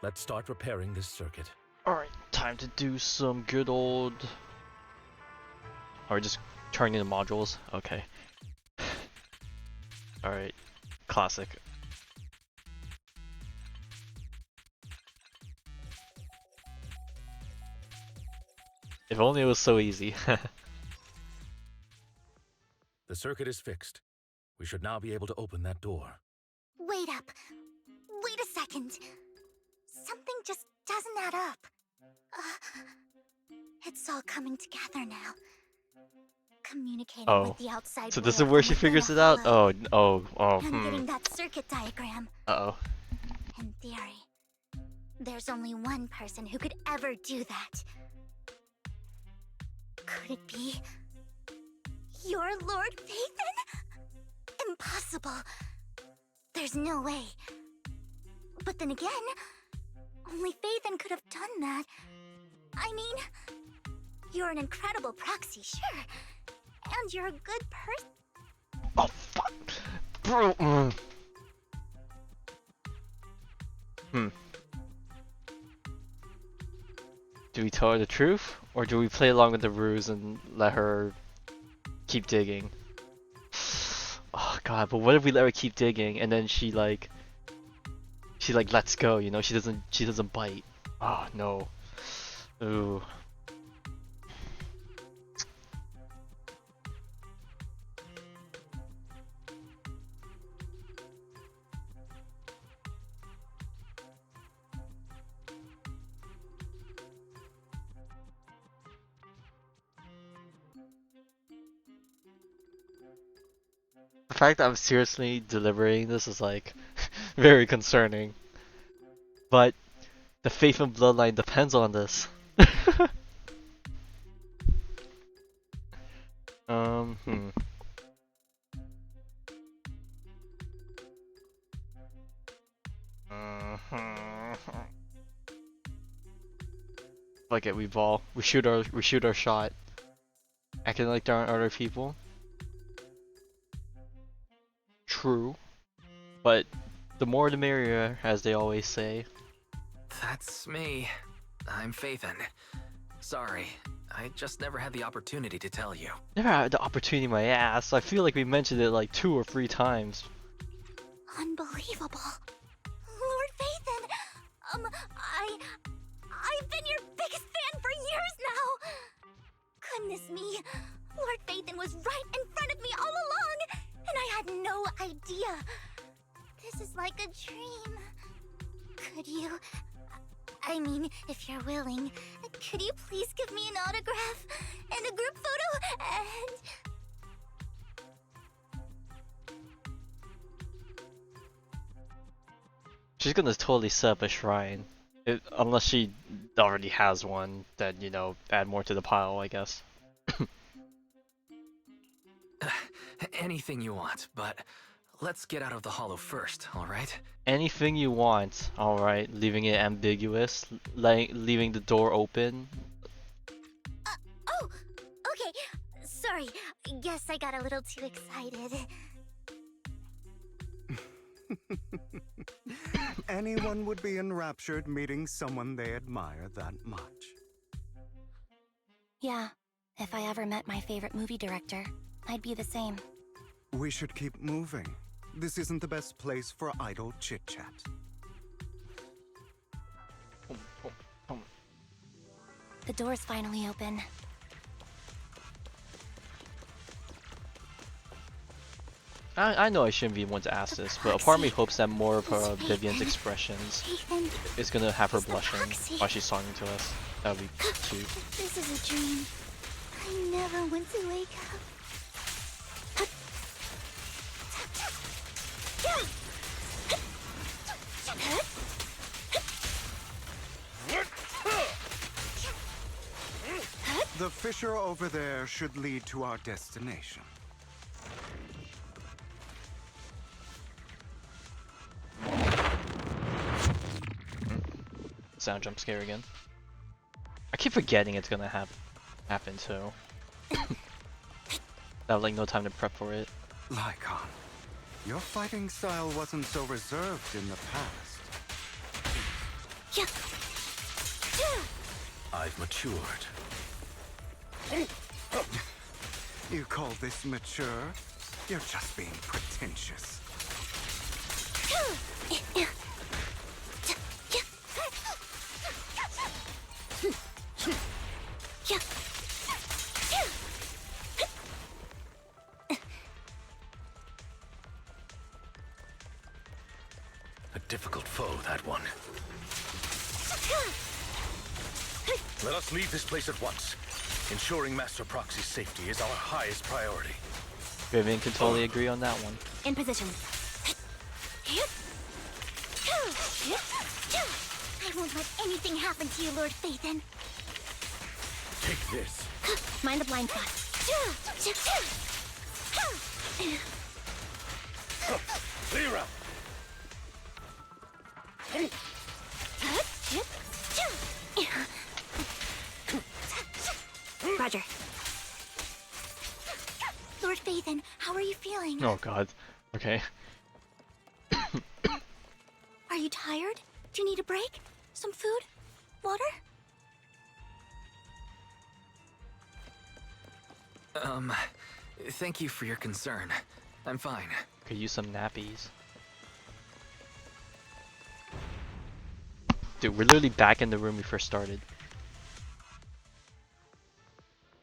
Speaker 14: let's start repairing this circuit.
Speaker 1: Alright, time to do some good old... Are we just turning into modules? Okay. Alright, classic. If only it was so easy.
Speaker 14: The circuit is fixed. We should now be able to open that door.
Speaker 2: Wait up. Wait a second. Something just doesn't add up. It's all coming together now. Communicating with the outside
Speaker 1: So this is
Speaker 2: world
Speaker 1: where she
Speaker 2: within
Speaker 1: figures
Speaker 2: a
Speaker 1: it out?
Speaker 2: hollow.
Speaker 1: I'm
Speaker 2: getting that circuit diagram.
Speaker 1: Uh-oh.
Speaker 2: In theory, there's only one person who could ever do that. Could it be your Lord Phaethon? Impossible. There's no way. But then again, only Phaethon could have done that. I mean, you're an incredible proxy, sure. And you're a good person.
Speaker 1: Oh, fuck! Bro, Do we tell her the truth? Or do we play along with the ruse and let her keep digging? Oh god, but what if we let her keep digging and then she lets go, you know, she doesn't bite. Oh no. Ooh. The fact that I'm seriously deliberating this is like very concerning. But the faith and bloodline depends on this. Hmm. Fuck it, we shoot our shot. Acting like there aren't other people. True. But the more the merrier, as they always say.
Speaker 5: That's me. I'm Phaethon. Sorry, I just never had the opportunity to tell you.
Speaker 1: Never had the opportunity, my ass. I feel like we mentioned it like 2 or 3 times.
Speaker 2: Unbelievable. Lord Phaethon, I've been your biggest fan for years now. Goodness me, Lord Phaethon was right in front of me all along, and I had no idea. This is like a dream. Could you, I mean, if you're willing, could you please give me an autograph and a group photo and...
Speaker 1: She's gonna totally set up a shrine. Unless she already has one, then, you know, add more to the pile, I guess.
Speaker 5: Anything you want, but let's get out of the hollow first, alright?
Speaker 1: Anything you want, alright. Leaving it ambiguous, leaving the door open.
Speaker 2: Oh, okay. Sorry, guess I got a little too excited.
Speaker 9: Anyone would be enraptured meeting someone they admire that much.
Speaker 2: Yeah, if I ever met my favorite movie director, I'd be the same.
Speaker 9: We should keep moving. This isn't the best place for idle chit-chat.
Speaker 2: The door's finally open.
Speaker 1: I know I shouldn't be one to ask this, but a part of me hopes that more of her Vivian's expressions is gonna have her blushing while she's talking to us. That would be cute.
Speaker 2: This is a dream. I never want to wake up.
Speaker 9: The fissure over there should lead to our destination.
Speaker 1: Sound jump scare again. I keep forgetting it's gonna happen too. I have like no time to prep for it.
Speaker 9: Lycon, your fighting style wasn't so reserved in the past.
Speaker 14: I've matured.
Speaker 9: You call this mature? You're just being pretentious.
Speaker 14: A difficult foe, that one. Let us leave this place at once. Ensuring Master Proxy's safety is our highest priority.
Speaker 1: Vivian can totally agree on that one.
Speaker 2: In position. I won't let anything happen to you, Lord Phaethon.
Speaker 14: Take this.
Speaker 2: Mind the blind spot.
Speaker 14: Clear out.
Speaker 2: Roger. Lord Phaethon, how are you feeling?
Speaker 1: Oh god. Okay.
Speaker 2: Are you tired? Do you need a break? Some food? Water?
Speaker 5: Thank you for your concern. I'm fine.
Speaker 1: Could use some nappies. Dude, we're literally back in the room we first started.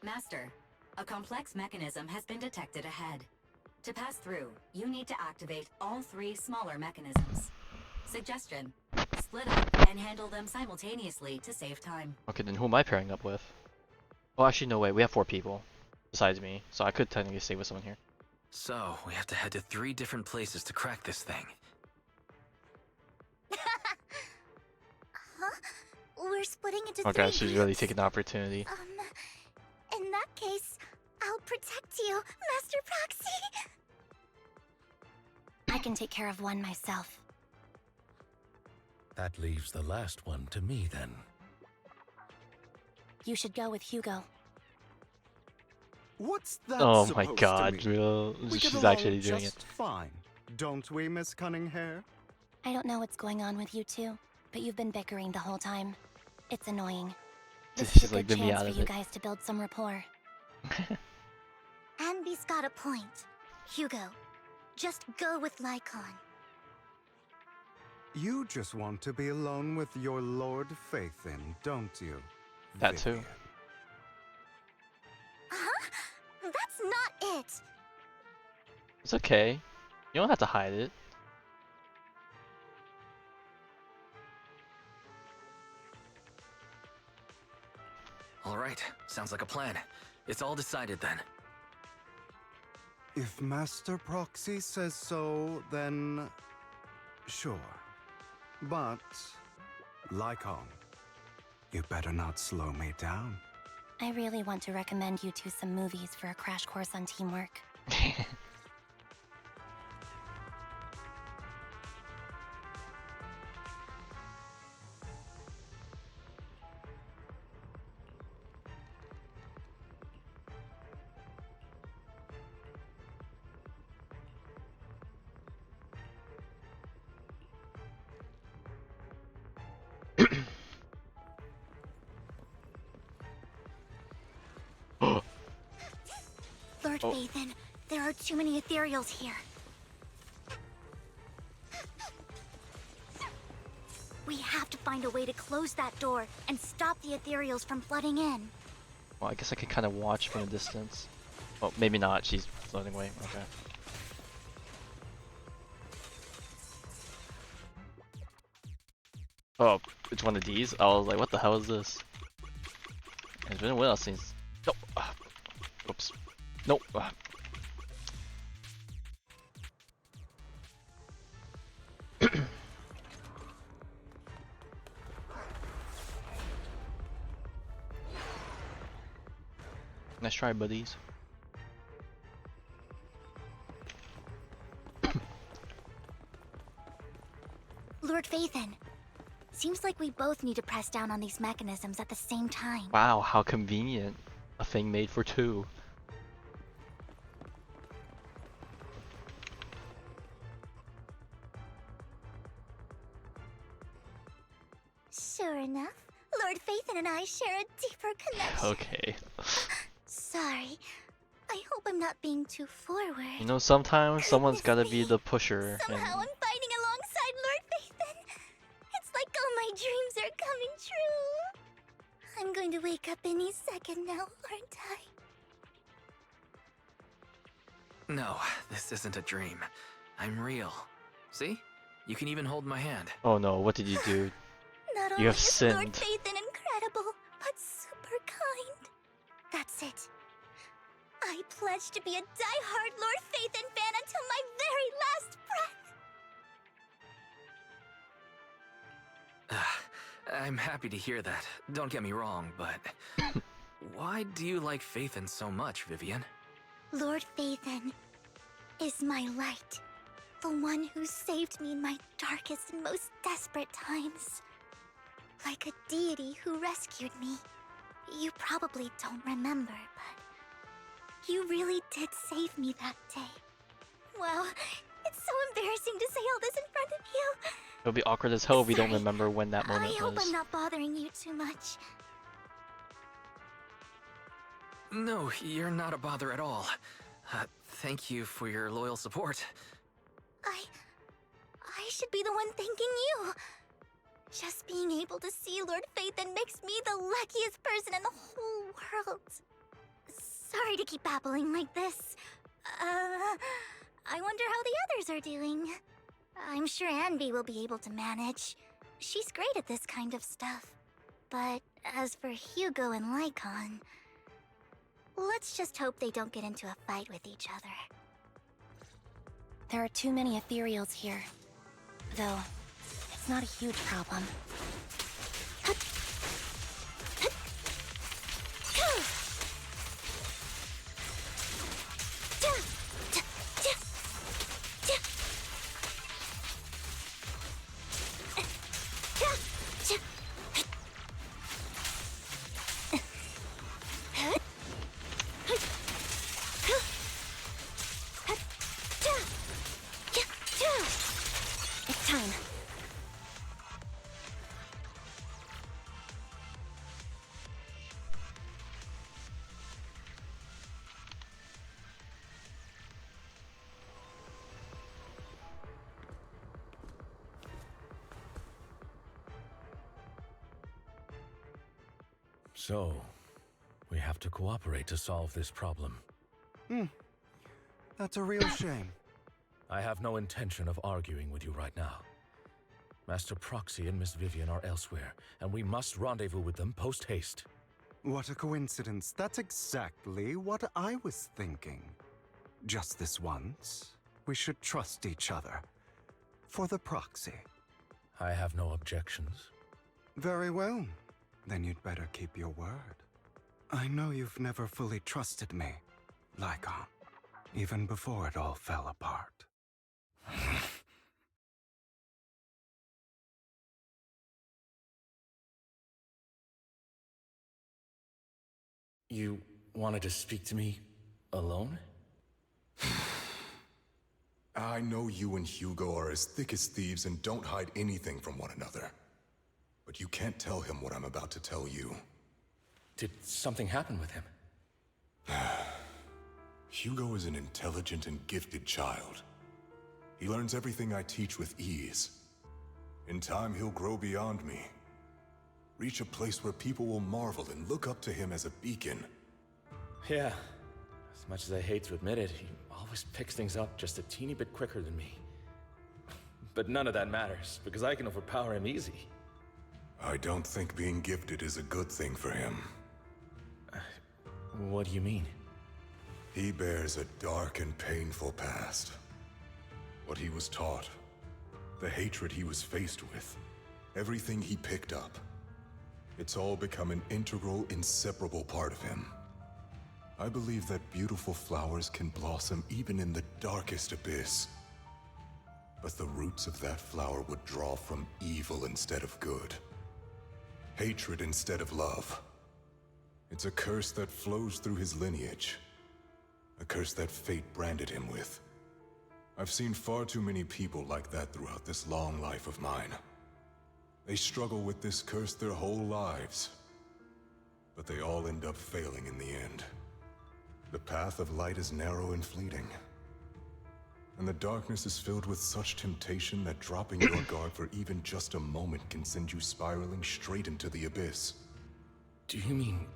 Speaker 16: Master, a complex mechanism has been detected ahead. To pass through, you need to activate all 3 smaller mechanisms. Suggestion: split up and handle them simultaneously to save time.
Speaker 1: Okay, then who am I pairing up with? Oh, actually, no, wait. We have 4 people besides me, so I could technically stay with someone here.
Speaker 5: So, we have to head to 3 different places to crack this thing.
Speaker 2: Huh? We're splitting into
Speaker 1: Oh
Speaker 2: 3
Speaker 1: god, she's really taking the opportunity.
Speaker 2: In that case, I'll protect you, Master Proxy. I can take care of one myself.
Speaker 14: That leaves the last one to me, then.
Speaker 2: You should go with Hugo.
Speaker 9: What's that
Speaker 1: Oh my
Speaker 9: supposed
Speaker 1: god,
Speaker 9: to mean?
Speaker 1: real.
Speaker 9: We
Speaker 1: She's
Speaker 9: get along
Speaker 1: actually doing it.
Speaker 9: just fine, don't we, Miss Cunninghair?
Speaker 2: I don't know what's going on with you two, but you've been bickering the whole time. It's annoying. This is
Speaker 1: She's
Speaker 2: a
Speaker 1: like,
Speaker 2: good
Speaker 1: "Get me
Speaker 2: chance
Speaker 1: out
Speaker 2: for
Speaker 1: of
Speaker 2: you
Speaker 1: it."
Speaker 2: guys to build some rapport. Ambi's got a point. Hugo, just go with Lycon.
Speaker 9: You just want to be alone with your Lord Phaethon, don't you?
Speaker 1: That too.
Speaker 2: Huh? That's not it!
Speaker 1: It's okay. You don't have to hide it.
Speaker 5: Alright, sounds like a plan. It's all decided then.
Speaker 9: If Master Proxy says so, then sure. But, Lycon, you better not slow me down.
Speaker 2: I really want to recommend you two some movies for a crash course on teamwork. Lord Phaethon, there are too many ethereals here. We have to find a way to close that door and stop the ethereals from flooding in.
Speaker 1: Well, I guess I could kind of watch from a distance. Oh, maybe not. She's floating away. Okay. Oh, it's one of these? I was like, what the hell is this? It's been a while since. Nope. Oops. Nope. Nice try, buddies.
Speaker 2: Lord Phaethon, seems like we both need to press down on these mechanisms at the same time.
Speaker 1: Wow, how convenient. A thing made for two.
Speaker 2: Sure enough, Lord Phaethon and I share a deeper connection.
Speaker 1: Okay.
Speaker 2: Sorry, I hope I'm not being too forward.
Speaker 1: You know, sometimes someone's gotta be the pusher.
Speaker 2: Somehow I'm fighting alongside Lord Phaethon. It's like all my dreams are coming true. I'm going to wake up any second now, aren't I?
Speaker 5: No, this isn't a dream. I'm real. See? You can even hold my hand.
Speaker 1: Oh no, what did you do?
Speaker 2: Not
Speaker 1: You
Speaker 2: only
Speaker 1: have
Speaker 2: is
Speaker 1: sinned.
Speaker 2: Lord Phaethon incredible, but super kind. That's it. I pledge to be a die-hard Lord Phaethon fan until my very last breath.
Speaker 5: I'm happy to hear that. Don't get me wrong, but why do you like Phaethon so much, Vivian?
Speaker 2: Lord Phaethon is my light. The one who saved me in my darkest and most desperate times. Like a deity who rescued me. You probably don't remember, but you really did save me that day. Wow, it's so embarrassing to say all this in front of you.
Speaker 1: It'll be awkward as hell if we don't remember when that moment
Speaker 2: I hope
Speaker 1: was.
Speaker 2: I'm not bothering you too much.
Speaker 5: No, you're not a bother at all. Thank you for your loyal support.
Speaker 2: I should be the one thanking you. Just being able to see Lord Phaethon makes me the luckiest person in the whole world. Sorry to keep babbling like this. I wonder how the others are doing. I'm sure Anvi will be able to manage. She's great at this kind of stuff. But as for Hugo and Lycon, let's just hope they don't get into a fight with each other. There are too many ethereals here. Though, it's not a huge problem. It's time.
Speaker 14: So, we have to cooperate to solve this problem.
Speaker 9: That's a real shame.
Speaker 14: I have no intention of arguing with you right now. Master Proxy and Miss Vivian are elsewhere, and we must rendezvous with them post-haste.
Speaker 9: What a coincidence. That's exactly what I was thinking. Just this once, we should trust each other. For the proxy.
Speaker 14: I have no objections.
Speaker 9: Very well. Then you'd better keep your word. I know you've never fully trusted me, Lycon, even before it all fell apart.
Speaker 15: You wanted to speak to me alone?
Speaker 17: I know you and Hugo are as thick as thieves and don't hide anything from one another. But you can't tell him what I'm about to tell you.
Speaker 15: Did something happen with him?
Speaker 17: Hugo is an intelligent and gifted child. He learns everything I teach with ease. In time, he'll grow beyond me. Reach a place where people will marvel and look up to him as a beacon.
Speaker 15: Yeah. As much as I hate to admit it, he always picks things up just a teeny bit quicker than me. But none of that matters, because I can overpower him easy.
Speaker 17: I don't think being gifted is a good thing for him.
Speaker 15: What do you mean?
Speaker 17: He bears a dark and painful past. What he was taught, the hatred he was faced with, everything he picked up. It's all become an integral, inseparable part of him. I believe that beautiful flowers can blossom even in the darkest abyss. But the roots of that flower would draw from evil instead of good. Hatred instead of love. It's a curse that flows through his lineage. A curse that fate branded him with. I've seen far too many people like that throughout this long life of mine. They struggle with this curse their whole lives. But they all end up failing in the end. The path of light is narrow and fleeting. And the darkness is filled with such temptation that dropping your guard for even just a moment can send you spiraling straight into the abyss.
Speaker 15: Do you mean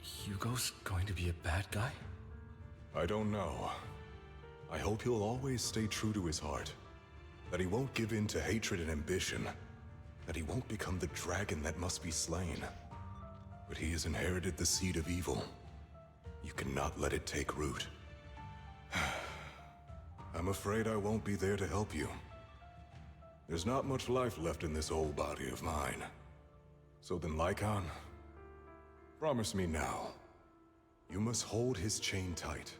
Speaker 15: Hugo's going to be a bad guy?
Speaker 17: I don't know. I hope he'll always stay true to his heart. That he won't give in to hatred and ambition. That he won't become the dragon that must be slain. But he has inherited the seed of evil. You cannot let it take root. I'm afraid I won't be there to help you. There's not much life left in this old body of mine. So then, Lycon, promise me now. You must hold his chain tight.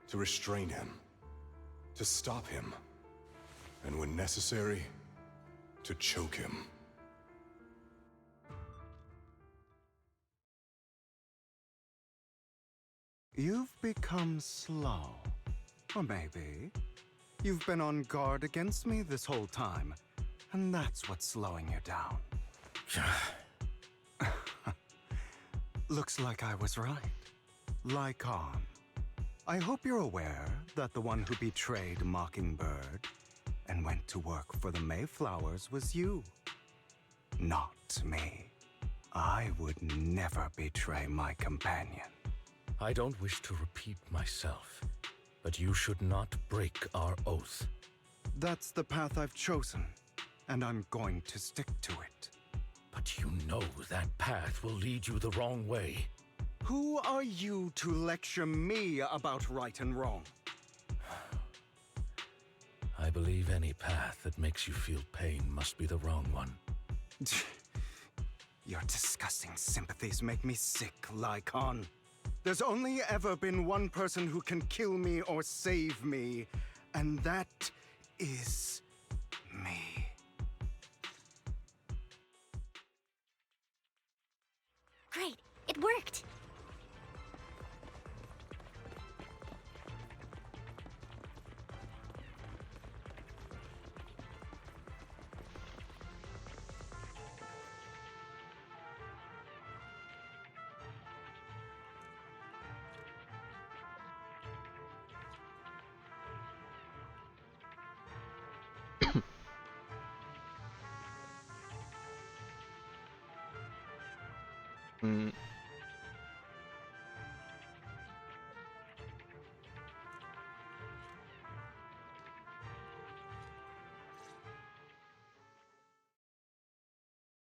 Speaker 17: To restrain him. To stop him. And when necessary, to choke him.
Speaker 9: You've become slow. Or maybe you've been on guard against me this whole time, and that's what's slowing you down. Looks like I was right. Lycon. I hope you're aware that the one who betrayed Mockingbird and went to work for the Mayflowers was you. Not me. I would never betray my companion.
Speaker 14: I don't wish to repeat myself, but you should not break our oath.
Speaker 9: That's the path I've chosen, and I'm going to stick to it.
Speaker 14: But you know that path will lead you the wrong way.
Speaker 9: Who are you to lecture me about right and wrong?
Speaker 14: I believe any path that makes you feel pain must be the wrong one.
Speaker 9: Your disgusting sympathies make me sick, Lycon. There's only ever been one person who can kill me or save me, and that is me.
Speaker 2: Great, it worked!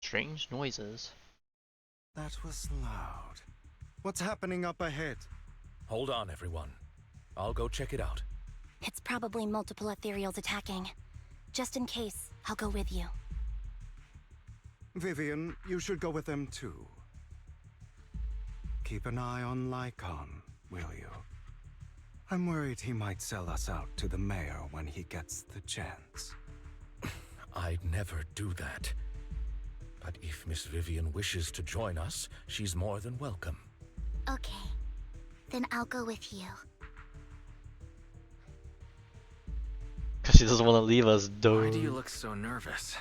Speaker 1: Strange noises.
Speaker 9: That was loud. What's happening up ahead?
Speaker 14: Hold on, everyone. I'll go check it out.
Speaker 2: It's probably multiple ethereals attacking. Just in case, I'll go with you.
Speaker 9: Vivian, you should go with them too. Keep an eye on Lycon, will you? I'm worried he might sell us out to the mayor when he gets the chance.
Speaker 14: I'd never do that. But if Miss Vivian wishes to join us, she's more than welcome.
Speaker 2: Okay. Then I'll go with you.
Speaker 1: Cause she doesn't want to leave us, dude.
Speaker 5: Why do you look so nervous?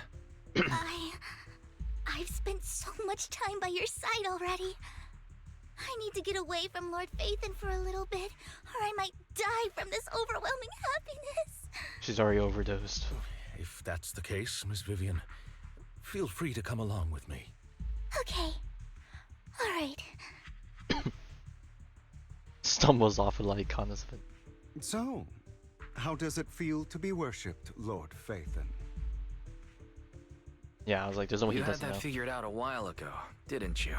Speaker 2: I've spent so much time by your side already. I need to get away from Lord Phaethon for a little bit, or I might die from this overwhelming happiness.
Speaker 1: She's already overdosed.
Speaker 14: If that's the case, Miss Vivian, feel free to come along with me.
Speaker 2: Okay. Alright.
Speaker 1: Stumbles off with like condescending.
Speaker 9: So, how does it feel to be worshipped, Lord Phaethon?
Speaker 1: Yeah, I was like, there's no way he
Speaker 5: You had
Speaker 1: doesn't
Speaker 5: that
Speaker 1: know.
Speaker 5: figured out a while ago, didn't you?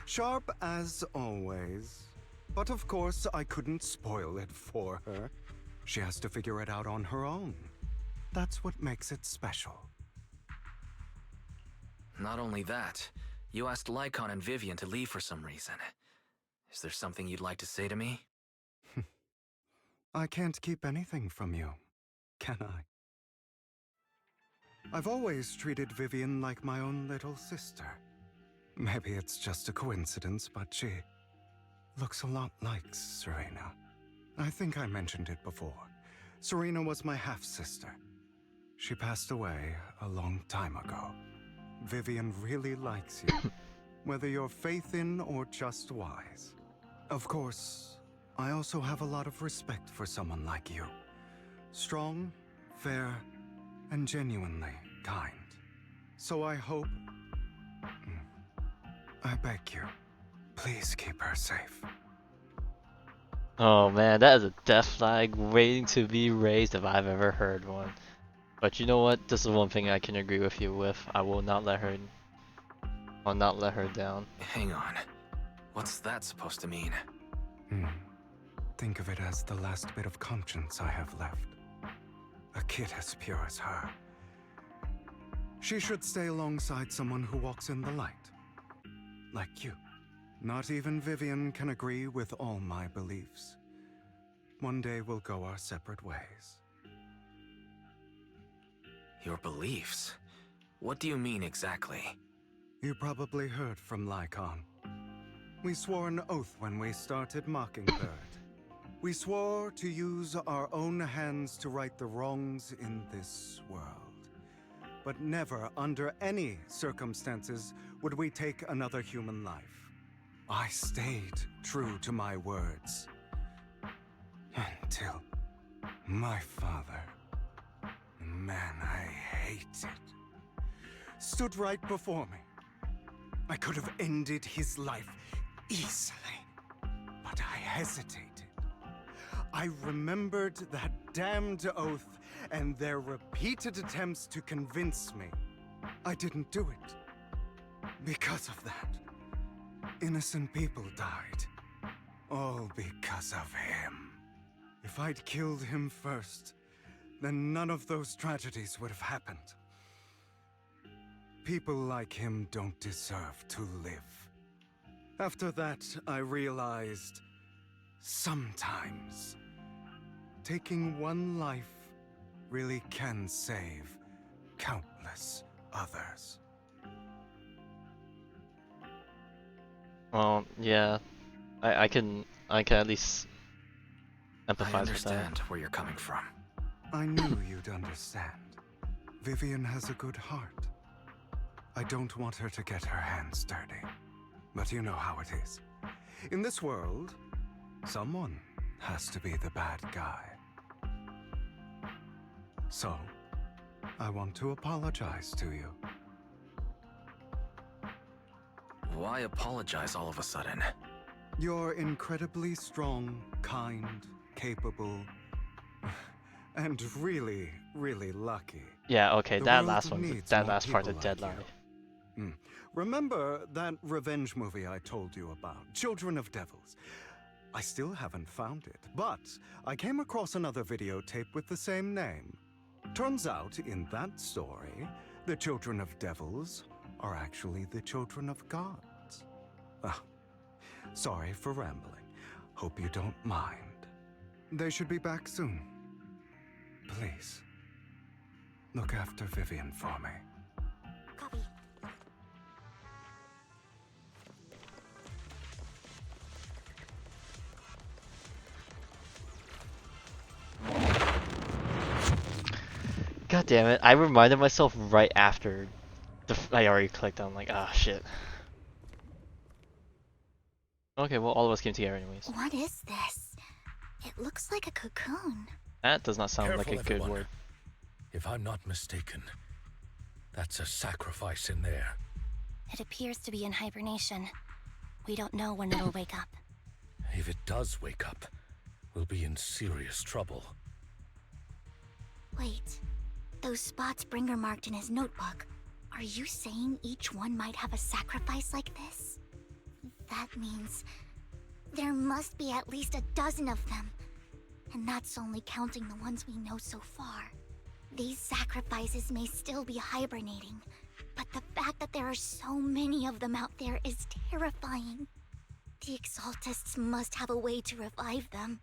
Speaker 9: Sharp as always. But of course, I couldn't spoil it for her. She has to figure it out on her own. That's what makes it special.
Speaker 5: Not only that, you asked Lycon and Vivian to leave for some reason. Is there something you'd like to say to me?
Speaker 9: I can't keep anything from you, can I? I've always treated Vivian like my own little sister. Maybe it's just a coincidence, but she looks a lot like Serena. I think I mentioned it before. Serena was my half-sister. She passed away a long time ago. Vivian really likes you, whether you're Phaethon or just wise. Of course, I also have a lot of respect for someone like you. Strong, fair, and genuinely kind. So I hope... I beg you, please keep her safe.
Speaker 1: Oh man, that is a death flag waiting to be raised if I've ever heard one. But you know what? This is one thing I can agree with you with. I will not let her... I'll not let her down.
Speaker 5: Hang on. What's that supposed to mean?
Speaker 9: Think of it as the last bit of conscience I have left. A kid as pure as her. She should stay alongside someone who walks in the light. Like you. Not even Vivian can agree with all my beliefs. One day we'll go our separate ways.
Speaker 5: Your beliefs? What do you mean exactly?
Speaker 9: You probably heard from Lycon. We swore an oath when we started Mockingbird. We swore to use our own hands to right the wrongs in this world. But never, under any circumstances, would we take another human life. I stayed true to my words. Until my father, the man I hated, stood right before me. I could have ended his life easily, but I hesitated. I remembered that damned oath and their repeated attempts to convince me. I didn't do it. Because of that, innocent people died. All because of him. If I'd killed him first, then none of those tragedies would have happened. People like him don't deserve to live. After that, I realized sometimes taking one life really can save countless others.
Speaker 1: Well, yeah, I can at least empathize with that.
Speaker 5: I understand where you're coming from.
Speaker 9: I knew you'd understand. Vivian has a good heart. I don't want her to get her hands dirty. But you know how it is. In this world, someone has to be the bad guy. So, I want to apologize to you.
Speaker 5: Why apologize all of a sudden?
Speaker 9: You're incredibly strong, kind, capable, and really, really lucky.
Speaker 1: Yeah, okay,
Speaker 9: The
Speaker 1: that
Speaker 9: world
Speaker 1: last one,
Speaker 9: needs
Speaker 1: that
Speaker 9: more
Speaker 1: last part
Speaker 9: people
Speaker 1: of Dead
Speaker 9: like
Speaker 1: Lie.
Speaker 9: you. Remember that revenge movie I told you about, Children of Devils? I still haven't found it, but I came across another videotape with the same name. Turns out, in that story, the children of devils are actually the children of gods. Ah, sorry for rambling. Hope you don't mind. They should be back soon. Please, look after Vivian for me.
Speaker 2: Copy.
Speaker 1: God damn it! I reminded myself right after I already clicked on like, ah, shit. Okay, well, all of us came together anyways.
Speaker 2: What is this? It looks like a cocoon.
Speaker 1: That does not sound
Speaker 14: Careful,
Speaker 1: like a good
Speaker 14: everyone.
Speaker 1: word.
Speaker 14: If I'm not mistaken, that's a sacrifice in there.
Speaker 2: It appears to be in hibernation. We don't know when it'll wake up.
Speaker 14: If it does wake up, we'll be in serious trouble.
Speaker 2: Wait, those spots Bringer marked in his notebook. Are you saying each one might have a sacrifice like this? That means there must be at least a dozen of them. And that's only counting the ones we know so far. These sacrifices may still be hibernating, but the fact that there are so many of them out there is terrifying. The Exaltists must have a way to revive them.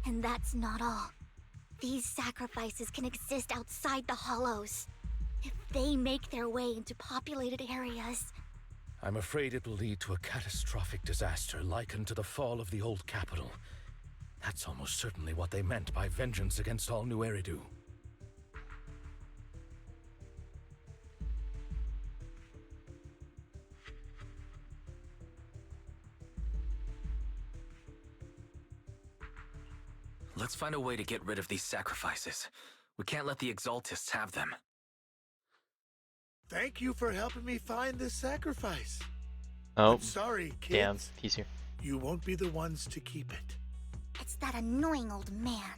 Speaker 2: And that's not all. These sacrifices can exist outside the Hollows. If they make their way into populated areas...
Speaker 14: I'm afraid it will lead to a catastrophic disaster likened to the fall of the old capital. That's almost certainly what they meant by vengeance against all New Eridu.
Speaker 5: Let's find a way to get rid of these sacrifices. We can't let the Exaltists have them.
Speaker 10: Thank you for helping me find this sacrifice.
Speaker 1: Oh,
Speaker 10: But sorry, kids.
Speaker 1: damn, he's here.
Speaker 10: You won't be the ones to keep it.
Speaker 2: It's that annoying old man.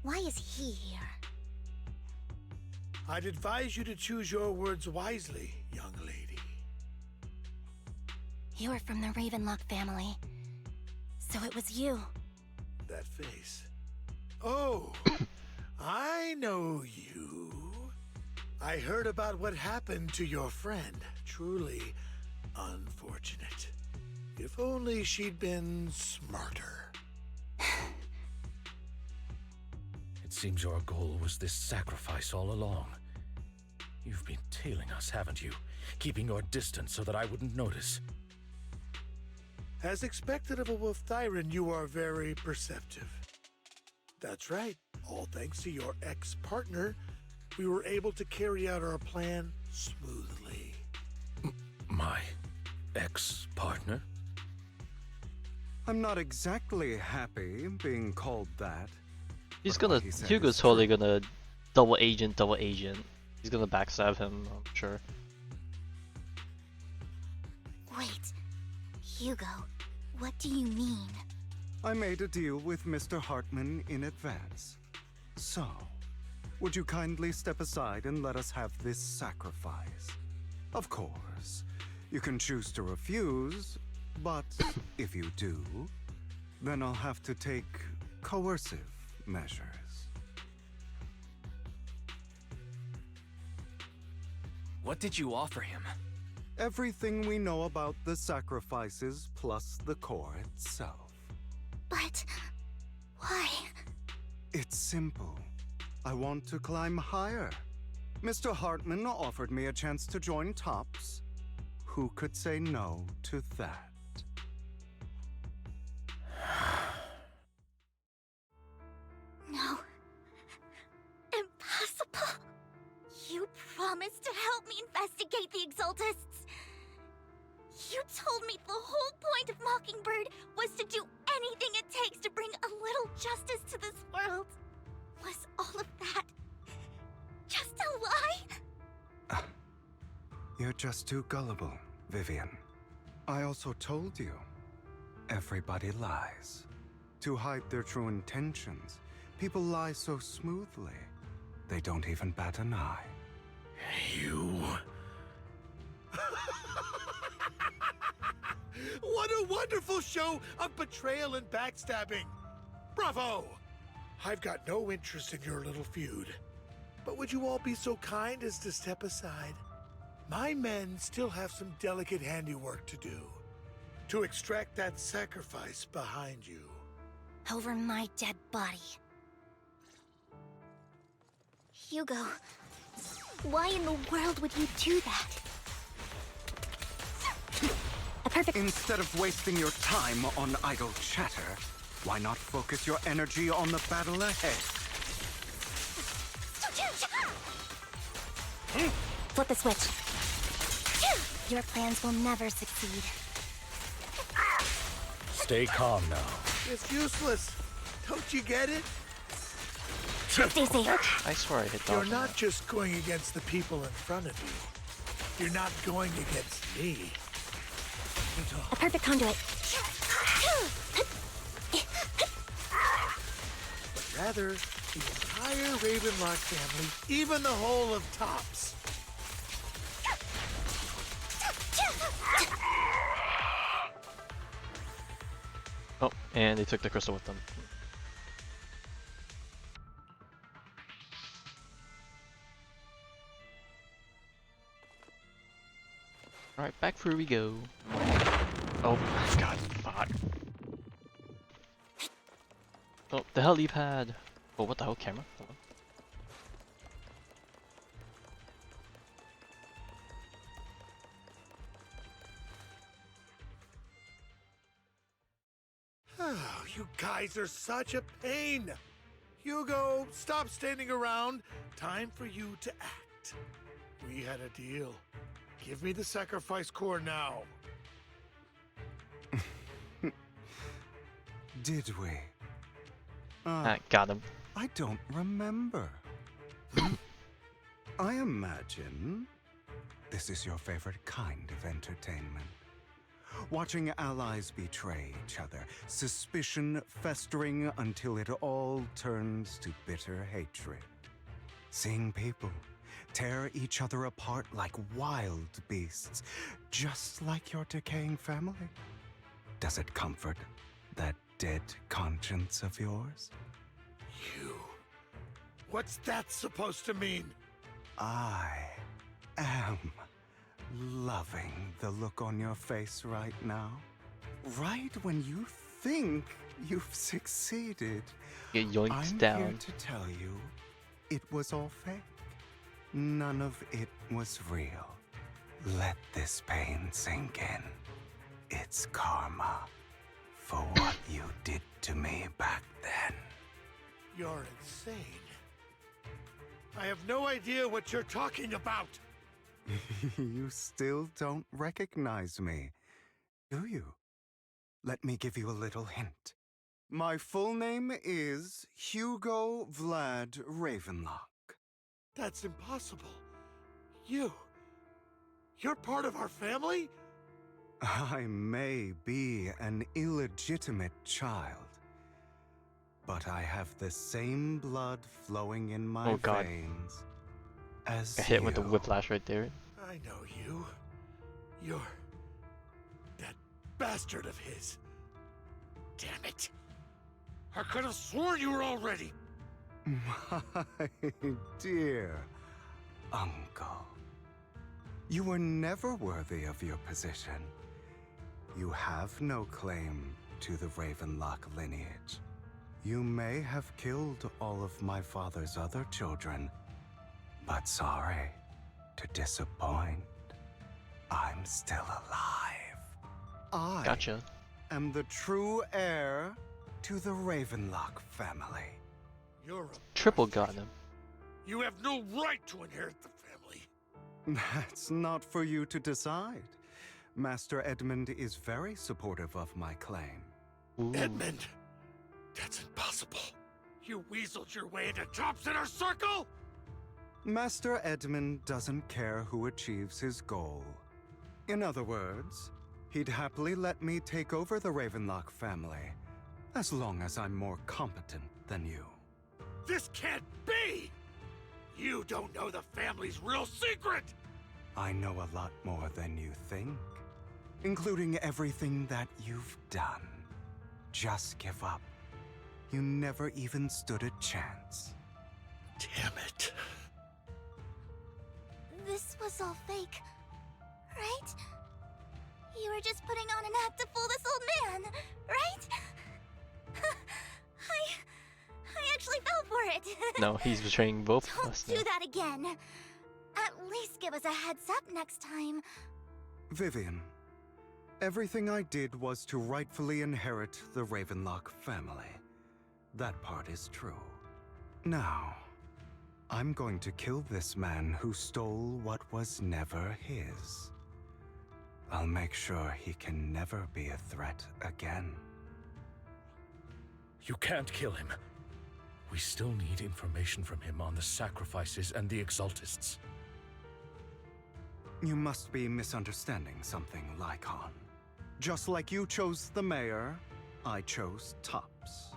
Speaker 2: Why is he here?
Speaker 10: I'd advise you to choose your words wisely, young lady.
Speaker 2: You are from the Ravenlock family. So it was you.
Speaker 10: That face. Oh, I know you. I heard about what happened to your friend. Truly unfortunate. If only she'd been smarter.
Speaker 14: It seems your goal was this sacrifice all along. You've been tailing us, haven't you? Keeping your distance so that I wouldn't notice.
Speaker 10: As expected of a Wolf Thyran, you are very perceptive. That's right. All thanks to your ex-partner, we were able to carry out our plan smoothly.
Speaker 14: My ex-partner?
Speaker 9: I'm not exactly happy being called that.
Speaker 1: He's
Speaker 9: but
Speaker 1: gonna.
Speaker 9: what he said
Speaker 1: Hugo's
Speaker 9: is
Speaker 1: totally
Speaker 9: true.
Speaker 1: gonna double agent. He's gonna backstab him, I'm sure.
Speaker 2: Wait, Hugo, what do you mean?
Speaker 9: I made a deal with Mr. Hartman in advance. So, would you kindly step aside and let us have this sacrifice? Of course, you can choose to refuse, but if you do, then I'll have to take coercive measures.
Speaker 5: What did you offer him?
Speaker 9: Everything we know about the sacrifices plus the core itself.
Speaker 2: But... why?
Speaker 9: It's simple. I want to climb higher. Mr. Hartman offered me a chance to join Tops. Who could say no to that?
Speaker 2: No. Impossible. You promised to help me investigate the Exaltists. You told me the whole point of Mockingbird was to do anything it takes to bring a little justice to this world. Was all of that just a lie?
Speaker 9: You're just too gullible, Vivian. I also told you, everybody lies. To hide their true intentions, people lie so smoothly, they don't even bat an eye.
Speaker 14: You...
Speaker 10: What a wonderful show of betrayal and backstabbing! Bravo! I've got no interest in your little feud. But would you all be so kind as to step aside? My men still have some delicate handiwork to do. To extract that sacrifice behind you.
Speaker 2: Over my dead body. Hugo, why in the world would you do that? A perfect...
Speaker 9: Instead of wasting your time on idle chatter, why not focus your energy on the battle ahead?
Speaker 2: Flip the switch. Your plans will never succeed.
Speaker 14: Stay calm now.
Speaker 10: It's useless. Don't you get it?
Speaker 1: I swear I hit dodge.
Speaker 10: You're not just going against the people in front of you. You're not going against me.
Speaker 2: A perfect conduit.
Speaker 10: But rather, the entire Ravenlock family, even the whole of Tops.
Speaker 1: Oh, and they took the crystal with them. Alright, back through we go. Oh my god, fuck. Oh, the helipad! Oh, what the hell, camera? Hold on.
Speaker 10: Oh, you guys are such a pain. Hugo, stop standing around. Time for you to act. We had a deal. Give me the sacrifice core now.
Speaker 9: Did we?
Speaker 1: Got him.
Speaker 9: I don't remember. I imagine this is your favorite kind of entertainment. Watching allies betray each other, suspicion festering until it all turns to bitter hatred. Seeing people tear each other apart like wild beasts, just like your decaying family. Does it comfort that dead conscience of yours?
Speaker 10: You. What's that supposed to mean?
Speaker 9: I am loving the look on your face right now. Right when you think you've succeeded.
Speaker 1: Get yoinked
Speaker 9: I'm
Speaker 1: down.
Speaker 9: here to tell you, it was all fake. None of it was real. Let this pain sink in. It's karma for what you did to me back then.
Speaker 10: You're insane. I have no idea what you're talking about.
Speaker 9: You still don't recognize me, do you? Let me give you a little hint. My full name is Hugo Vlad Ravenlock.
Speaker 10: That's impossible. You're part of our family?
Speaker 9: I may be an illegitimate child, but I have the same blood flowing in my veins as
Speaker 1: Got hit
Speaker 9: you.
Speaker 1: with the whiplash right there.
Speaker 10: I know you. You're that bastard of his. Damn it. I could have sworn you were already.
Speaker 9: My dear uncle, you were never worthy of your position. You have no claim to the Ravenlock lineage. You may have killed all of my father's other children, but sorry to disappoint. I'm still alive. I am the true heir to the Ravenlock family.
Speaker 10: You're a
Speaker 1: Triple got him.
Speaker 10: You have no right to inherit the family.
Speaker 9: That's not for you to decide. Master Edmund is very supportive of my claim.
Speaker 10: Edmund? That's impossible. You weaseled your way into Top's inner circle?
Speaker 9: Master Edmund doesn't care who achieves his goal. In other words, he'd happily let me take over the Ravenlock family, as long as I'm more competent than you.
Speaker 10: This can't be! You don't know the family's real secret!
Speaker 9: I know a lot more than you think, including everything that you've done. Just give up. You never even stood a chance.
Speaker 10: Damn it.
Speaker 2: This was all fake, right? You were just putting on an act to fool this old man, right? I actually fell for it.
Speaker 1: No, he's betraying both of
Speaker 2: Don't
Speaker 1: us
Speaker 2: do
Speaker 1: now.
Speaker 2: that again. At least give us a heads up next time.
Speaker 9: Vivian, everything I did was to rightfully inherit the Ravenlock family. That part is true. Now, I'm going to kill this man who stole what was never his. I'll make sure he can never be a threat again.
Speaker 14: You can't kill him. We still need information from him on the sacrifices and the Exaltists.
Speaker 9: You must be misunderstanding something, Lycon. Just like you chose the mayor, I chose Tops.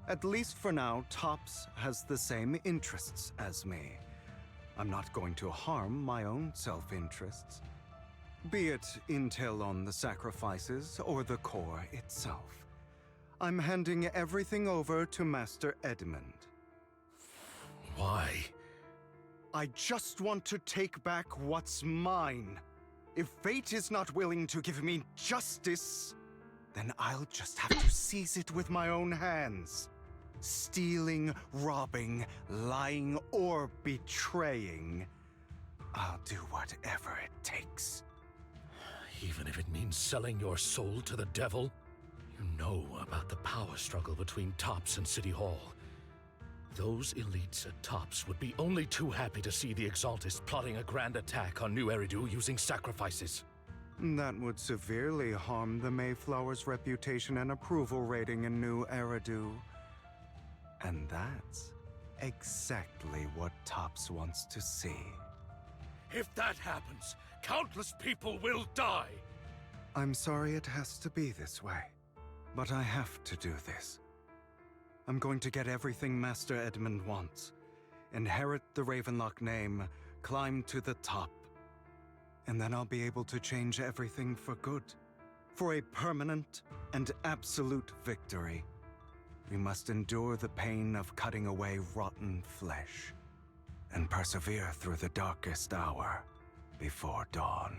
Speaker 9: At least for now, Tops has the same interests as me. I'm not going to harm my own self-interests. Be it intel on the sacrifices or the core itself. I'm handing everything over to Master Edmund.
Speaker 14: Why?
Speaker 9: I just want to take back what's mine. If fate is not willing to give me justice, then I'll just have to seize it with my own hands. Stealing, robbing, lying, or betraying. I'll do whatever it takes.
Speaker 14: Even if it means selling your soul to the devil? You know about the power struggle between Tops and City Hall. Those elites at Tops would be only too happy to see the Exaltists plotting a grand attack on New Eridu using sacrifices.
Speaker 9: That would severely harm the Mayflower's reputation and approval rating in New Eridu. And that's exactly what Tops wants to see.
Speaker 14: If that happens, countless people will die!
Speaker 9: I'm sorry it has to be this way, but I have to do this. I'm going to get everything Master Edmund wants. Inherit the Ravenlock name, climb to the top. And then I'll be able to change everything for good. For a permanent and absolute victory. We must endure the pain of cutting away rotten flesh. And persevere through the darkest hour before dawn.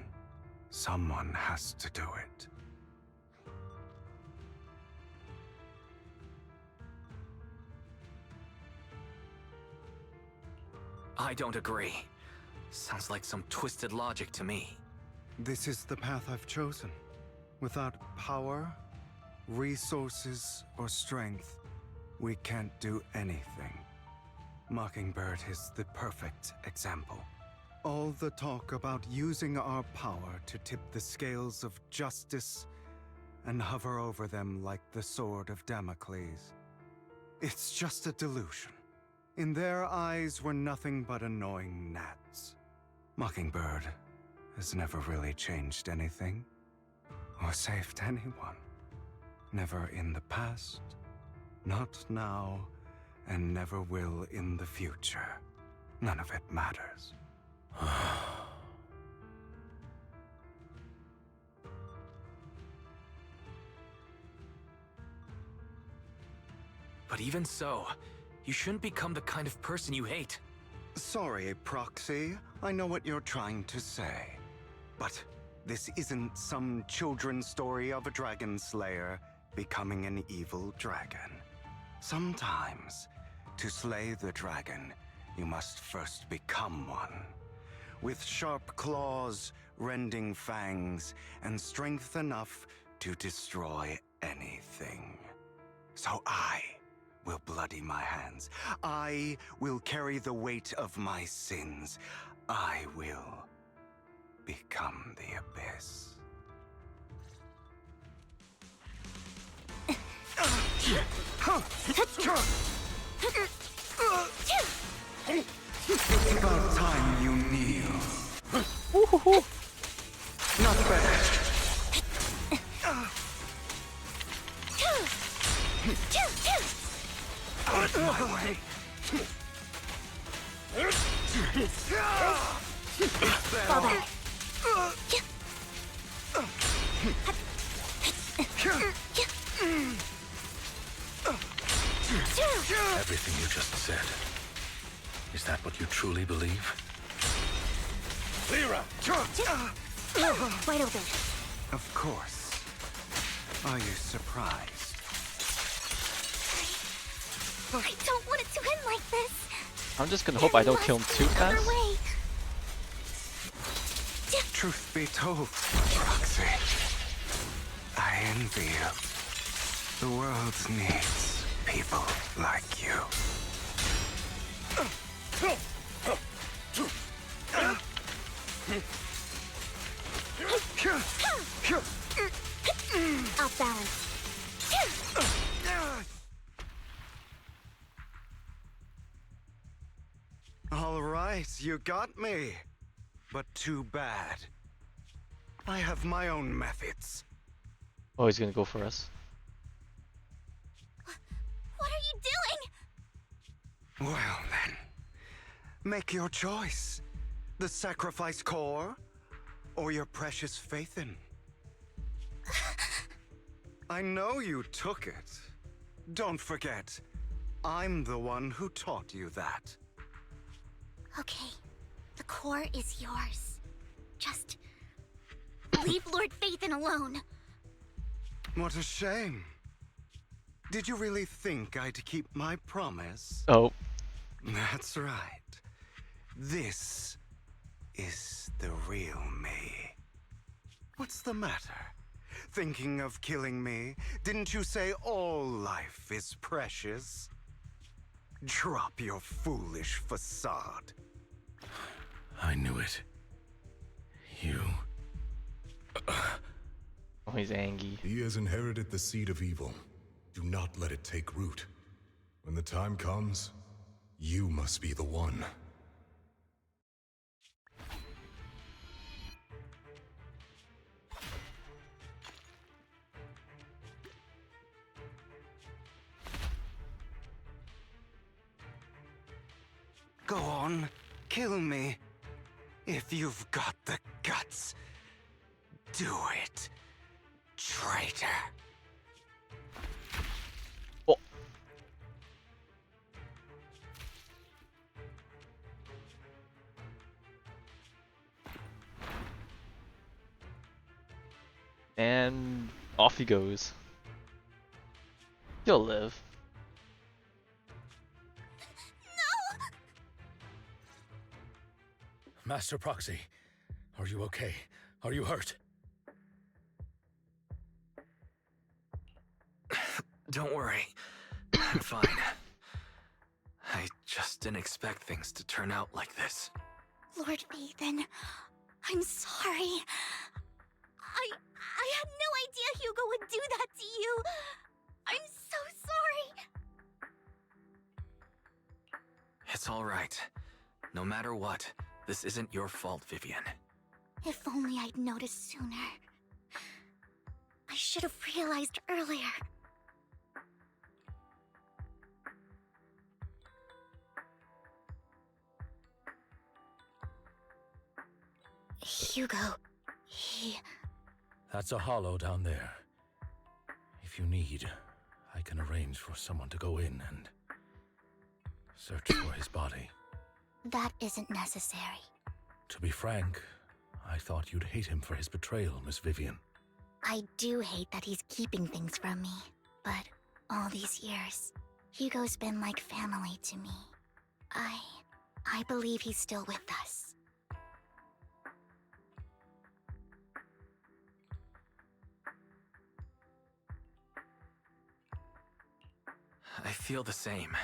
Speaker 9: Someone has to do it.
Speaker 5: I don't agree. Sounds like some twisted logic to me.
Speaker 9: This is the path I've chosen. Without power, resources, or strength, we can't do anything. Mockingbird is the perfect example. All the talk about using our power to tip the scales of justice and hover over them like the sword of Damocles. It's just a delusion. In their eyes, we're nothing but annoying gnats. Mockingbird has never really changed anything, or saved anyone. Never in the past, not now, and never will in the future. None of it matters.
Speaker 5: But even so, you shouldn't become the kind of person you hate.
Speaker 9: Sorry, Proxy. I know what you're trying to say. But this isn't some children's story of a dragon slayer becoming an evil dragon. Sometimes, to slay the dragon, you must first become one. With sharp claws, rending fangs, and strength enough to destroy anything. So I will bloody my hands. I will carry the weight of my sins. I will become the Abyss. It's about time you kneel. Not bad. Out of my way.
Speaker 2: Fall back.
Speaker 14: Everything you just said. Is that what you truly believe?
Speaker 10: Lyra!
Speaker 2: Wide open.
Speaker 9: Of course. Are you surprised?
Speaker 2: I don't want it to end like this.
Speaker 1: I'm just gonna hope I don't kill him too fast.
Speaker 9: Truth be told, Proxy, I envy you. The world needs people like you.
Speaker 2: Off balance.
Speaker 9: right, you got me. But too bad. I have my own methods.
Speaker 1: Oh, he's gonna go for us.
Speaker 2: What are you doing?
Speaker 9: Well then, make your choice. The sacrifice core, or your precious Phaethon? I know you took it. Don't forget, I'm the one who taught you that.
Speaker 2: Okay, the core is yours. Just leave Lord Phaethon alone.
Speaker 9: What a shame. Did you really think I'd keep my promise?
Speaker 1: Oh.
Speaker 9: That's right. This is the real me. What's the matter? Thinking of killing me? Didn't you say all life is precious? Drop your foolish facade.
Speaker 14: I knew it. You...
Speaker 1: Oh, he's angry.
Speaker 17: He has inherited the seed of evil. Do not let it take root. When the time comes, you must be the one.
Speaker 9: Go on, kill me. If you've got the guts, do it, traitor.
Speaker 1: Oh. And off he goes. He'll live.
Speaker 14: Master Proxy, are you okay? Are you hurt?
Speaker 5: Don't worry. I'm fine. I just didn't expect things to turn out like this.
Speaker 2: Lord Phaethon, I'm sorry. I had no idea Hugo would do that to you. I'm so sorry.
Speaker 5: It's all right. No matter what, this isn't your fault, Vivian.
Speaker 2: If only I'd noticed sooner. I should have realized earlier. Hugo, he...
Speaker 14: That's a hollow down there. If you need, I can arrange for someone to go in and search for his body.
Speaker 2: That isn't necessary.
Speaker 14: To be frank, I thought you'd hate him for his betrayal, Miss Vivian.
Speaker 2: I do hate that he's keeping things from me, but all these years, Hugo's been like family to me. I believe he's still with us.
Speaker 5: I feel the same.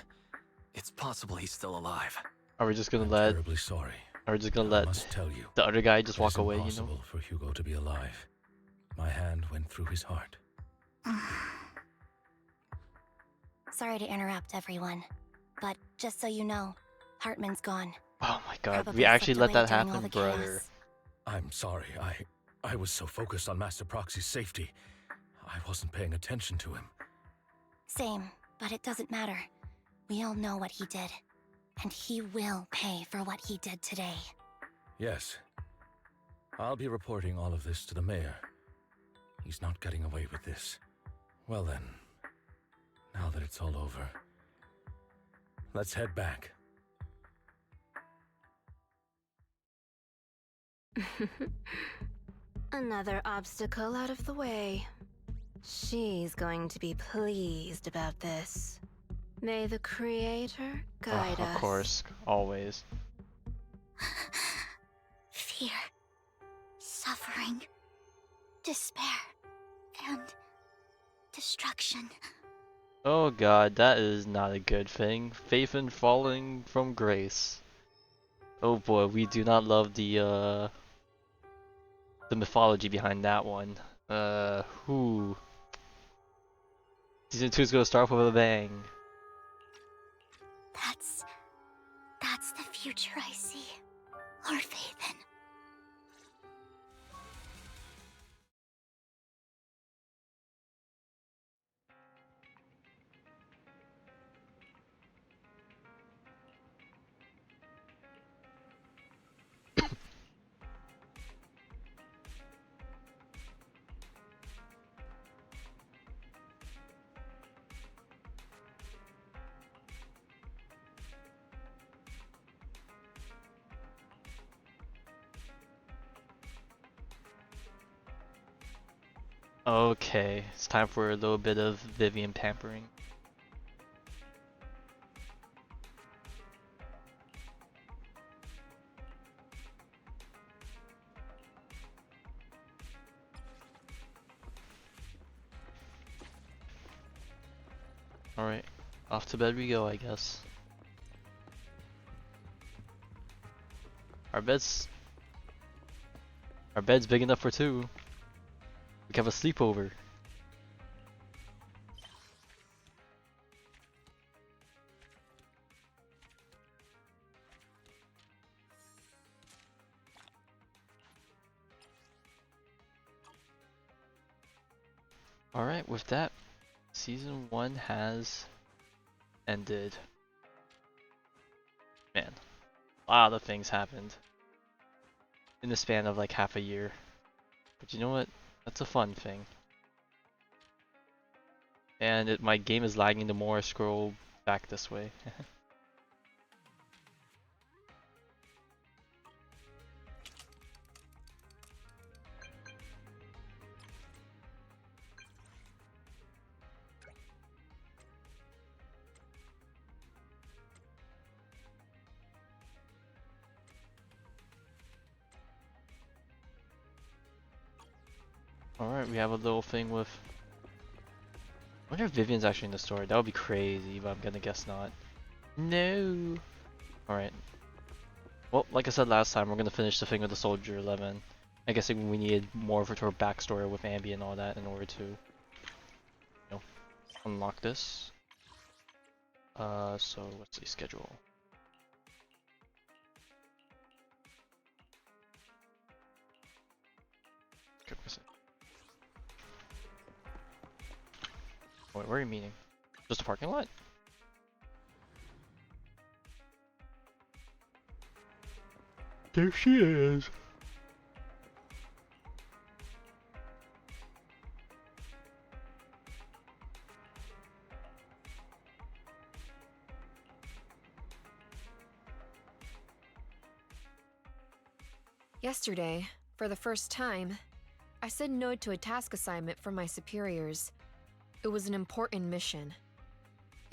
Speaker 5: It's possible he's still alive.
Speaker 1: Are we just gonna
Speaker 14: I'm
Speaker 1: let?
Speaker 14: terribly sorry.
Speaker 1: Are we just gonna
Speaker 14: I
Speaker 1: let
Speaker 14: must tell you,
Speaker 1: the other guy just
Speaker 14: it
Speaker 1: walk
Speaker 14: is
Speaker 1: away? You
Speaker 14: impossible
Speaker 1: know.
Speaker 14: for Hugo to be alive. My hand went through his heart.
Speaker 2: Sorry to interrupt, everyone. But just so you know, Hartman's gone.
Speaker 1: Oh my God,
Speaker 2: Probably
Speaker 1: we actually let
Speaker 2: slept
Speaker 1: that
Speaker 2: away during all
Speaker 1: happen,
Speaker 2: the
Speaker 1: brother.
Speaker 2: chaos.
Speaker 14: I'm sorry. I was so focused on Master Proxy's safety. I wasn't paying attention to him.
Speaker 2: Same, but it doesn't matter. We all know what he did. And he will pay for what he did today.
Speaker 14: Yes. I'll be reporting all of this to the mayor. He's not getting away with this. Well then, now that it's all over, let's head back.
Speaker 18: Another obstacle out of the way. She's going to be pleased about this. May the Creator guide us.
Speaker 1: Of course, always.
Speaker 2: Fear, suffering, despair, and destruction.
Speaker 1: Oh God, that is not a good thing. Phaethon falling from grace. Oh boy, we do not love the mythology behind that one. Who? Season 2 is gonna start off with a bang.
Speaker 2: That's the future I see. Our Faithen.
Speaker 1: Okay, it's time for a little bit of Vivian pampering. Alright, off to bed we go, I guess. Our bed's big enough for two. We can have a sleepover. Alright, with that, Season 1 has ended. Man, a lot of things happened in the span of like half a year. But you know what? That's a fun thing. And my game is lagging the more I scroll back this way. Alright, we have a little thing with... I wonder if Vivian's actually in the story. That would be crazy, but I'm gonna guess not. No! Alright. Well, like I said last time, we're gonna finish the thing with the Soldier 11. I guess we needed more of her backstory with Ambi and all that in order to, unlock this. So what's the schedule? Wait, where are you meeting? Just a parking lot? There she is.
Speaker 19: Yesterday, for the first time, I said no to a task assignment from my superiors. It was an important mission.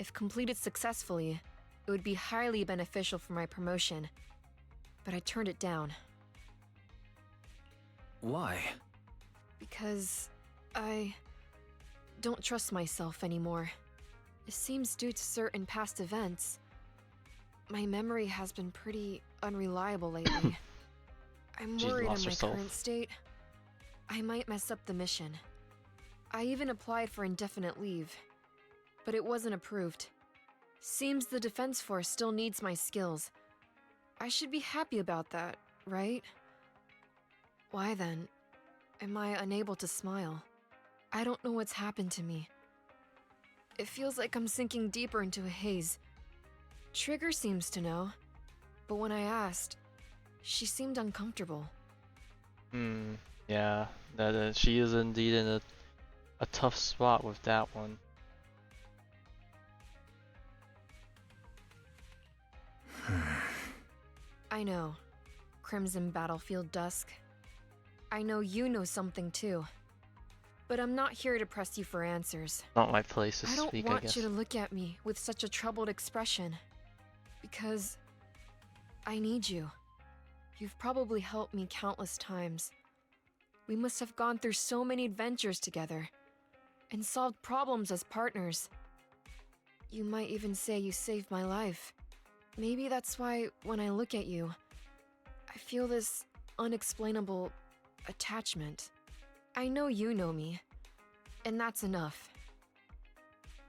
Speaker 19: If completed successfully, it would be highly beneficial for my promotion, but I turned it down.
Speaker 5: Why?
Speaker 19: Because I don't trust myself anymore. It seems due to certain past events. My memory has been pretty unreliable lately. I'm worried in my current state. I might mess up the mission. I even applied for indefinite leave, but it wasn't approved. Seems the Defense Force still needs my skills. I should be happy about that, right? Why then am I unable to smile? I don't know what's happened to me. It feels like I'm sinking deeper into a haze. Trigger seems to know, but when I asked, she seemed uncomfortable.
Speaker 1: Yeah, she is indeed in a tough spot with that one.
Speaker 19: I know. Crimson Battlefield Dusk. I know you know something too. But I'm not here to press you for answers.
Speaker 1: Not my place to
Speaker 19: speak, I guess. I don't want you to look at me with such a troubled expression. Because I need you. You've probably helped me countless times. We must have gone through so many adventures together and solved problems as partners. You might even say you saved my life. Maybe that's why when I look at you, I feel this unexplainable attachment. I know you know me, and that's enough.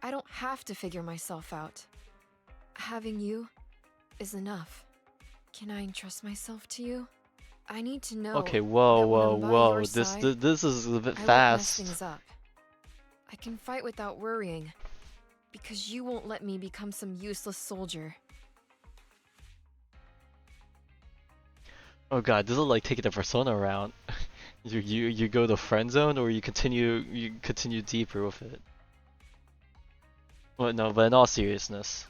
Speaker 19: I don't have to figure myself out. Having you is enough. Can I entrust myself to you? I need to know
Speaker 1: Okay, whoa,
Speaker 19: that when
Speaker 1: whoa,
Speaker 19: I'm by your
Speaker 1: whoa.
Speaker 19: side,
Speaker 1: This is a bit
Speaker 19: I won't mess
Speaker 1: fast.
Speaker 19: things up. I can fight without worrying, because you won't let me become some useless soldier.
Speaker 1: Oh god, this is like taking the persona route. You go to friend zone or you continue deeper with it. Well, no, but in all seriousness.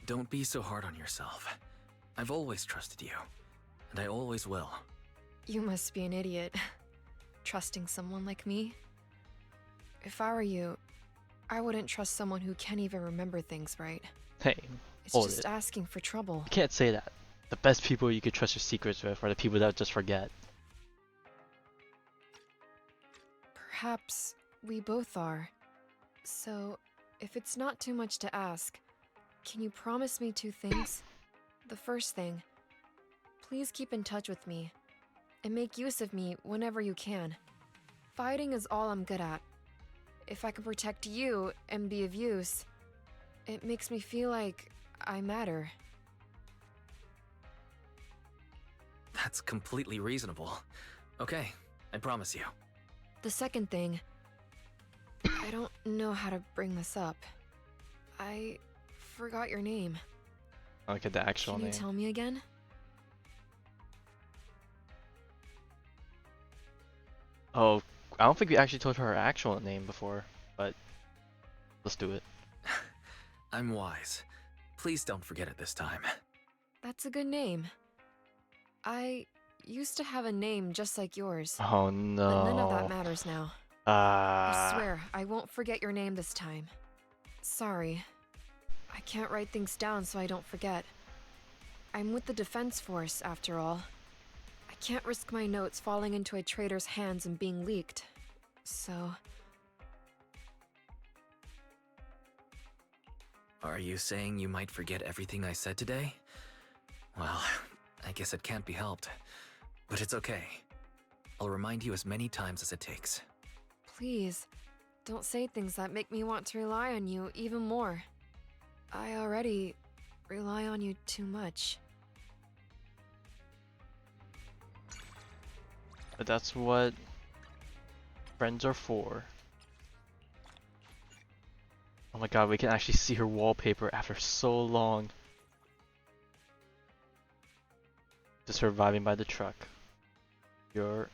Speaker 5: Don't be so hard on yourself. I've always trusted you, and I always will.
Speaker 19: You must be an idiot, trusting someone like me. If I were you, I wouldn't trust someone who can't even remember things right.
Speaker 1: Hey,
Speaker 19: It's
Speaker 1: hold
Speaker 19: just
Speaker 1: it.
Speaker 19: asking for trouble.
Speaker 1: You can't say that. The best people you could trust your secrets with are the people that just forget.
Speaker 19: Perhaps we both are. So, if it's not too much to ask, can you promise me 2 things? The first thing, please keep in touch with me, and make use of me whenever you can. Fighting is all I'm good at. If I can protect you and be of use, it makes me feel like I matter.
Speaker 5: That's completely reasonable. Okay, I promise you.
Speaker 19: The second thing, I don't know how to bring this up. I forgot your name.
Speaker 1: I'll get the actual
Speaker 19: Can you
Speaker 1: name.
Speaker 19: tell me again?
Speaker 1: Oh, I don't think we actually told her actual name before, but let's do it.
Speaker 5: I'm wise. Please don't forget it this time.
Speaker 19: That's a good name. I used to have a name just like yours.
Speaker 1: Oh
Speaker 19: But none of that
Speaker 1: no.
Speaker 19: matters now. I
Speaker 1: Ah.
Speaker 19: swear, I won't forget your name this time. Sorry. I can't write things down so I don't forget. I'm with the Defense Force, after all. I can't risk my notes falling into a traitor's hands and being leaked. So...
Speaker 5: Are you saying you might forget everything I said today? Well, I guess it can't be helped. But it's okay. I'll remind you as many times as it takes.
Speaker 19: please, don't say things that make me want to rely on you even more. I already rely on you too much.
Speaker 1: But that's what friends are for. Oh my god, we can actually see her wallpaper after so long. Just surviving by the truck. You're...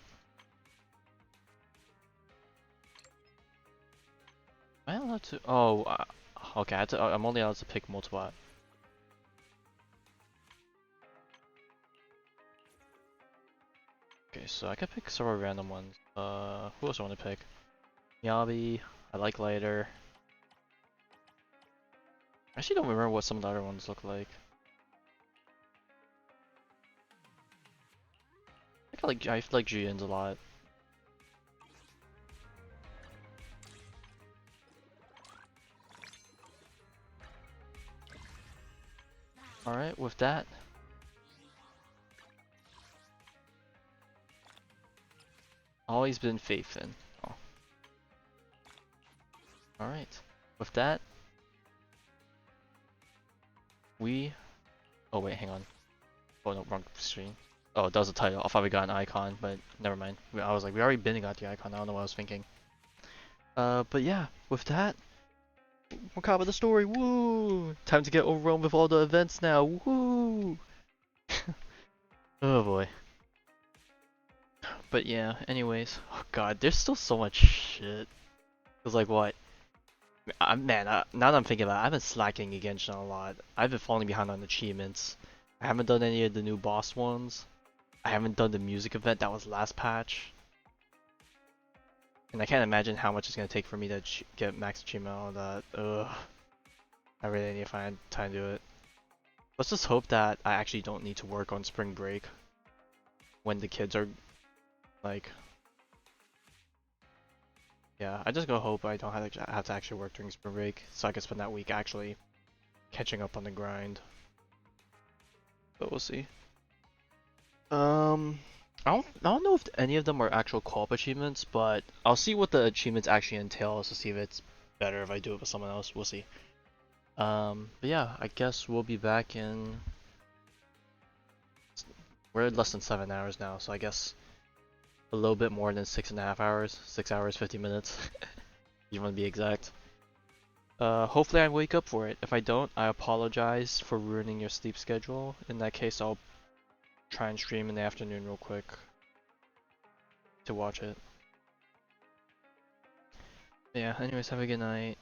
Speaker 1: Am I allowed to? Oh, okay. I'm only allowed to pick multiple. Okay, so I can pick several random ones. Who else do I want to pick? Yabi. I like lighter. I actually don't remember what some of the other ones look like. I like Jian's a lot. Alright, with that. Always been faith in. Oh. Alright. With that. Oh wait, hang on. Oh no, wrong screen. Oh, that was the title. I thought we got an icon, but never mind. I was like, we already been got the icon. I don't know what I was thinking. But yeah, with that, we're caught with the story. Woo! Time to get overwhelmed with all the events now. Woo! Oh boy. But yeah, anyways. Oh god, there's still so much shit. Cause like what? Man, now that I'm thinking about it, I've been slacking against a lot. I've been falling behind on achievements. I haven't done any of the new boss ones. I haven't done the music event that was last patch. And I can't imagine how much it's gonna take for me to get max achievement and all that. Ugh. I really need to find time to do it. Let's just hope that I actually don't need to work on spring break. When the kids are, like... Yeah, I just go hope I don't have to actually work during spring break. So I can spend that week actually catching up on the grind. But we'll see. I don't know if any of them are actual co-op achievements, but I'll see what the achievements actually entail to see if it's better if I do it with someone else. We'll see. But yeah, I guess we'll be back in We're at less than 7 hours now, so I guess a little bit more than 6.5 hours. 6 hours, 50 minutes. You want to be exact. Hopefully I wake up for it. If I don't, I apologize for ruining your sleep schedule. In that case, I'll try and stream in the afternoon real quick to watch it. Yeah, anyways, have a good night.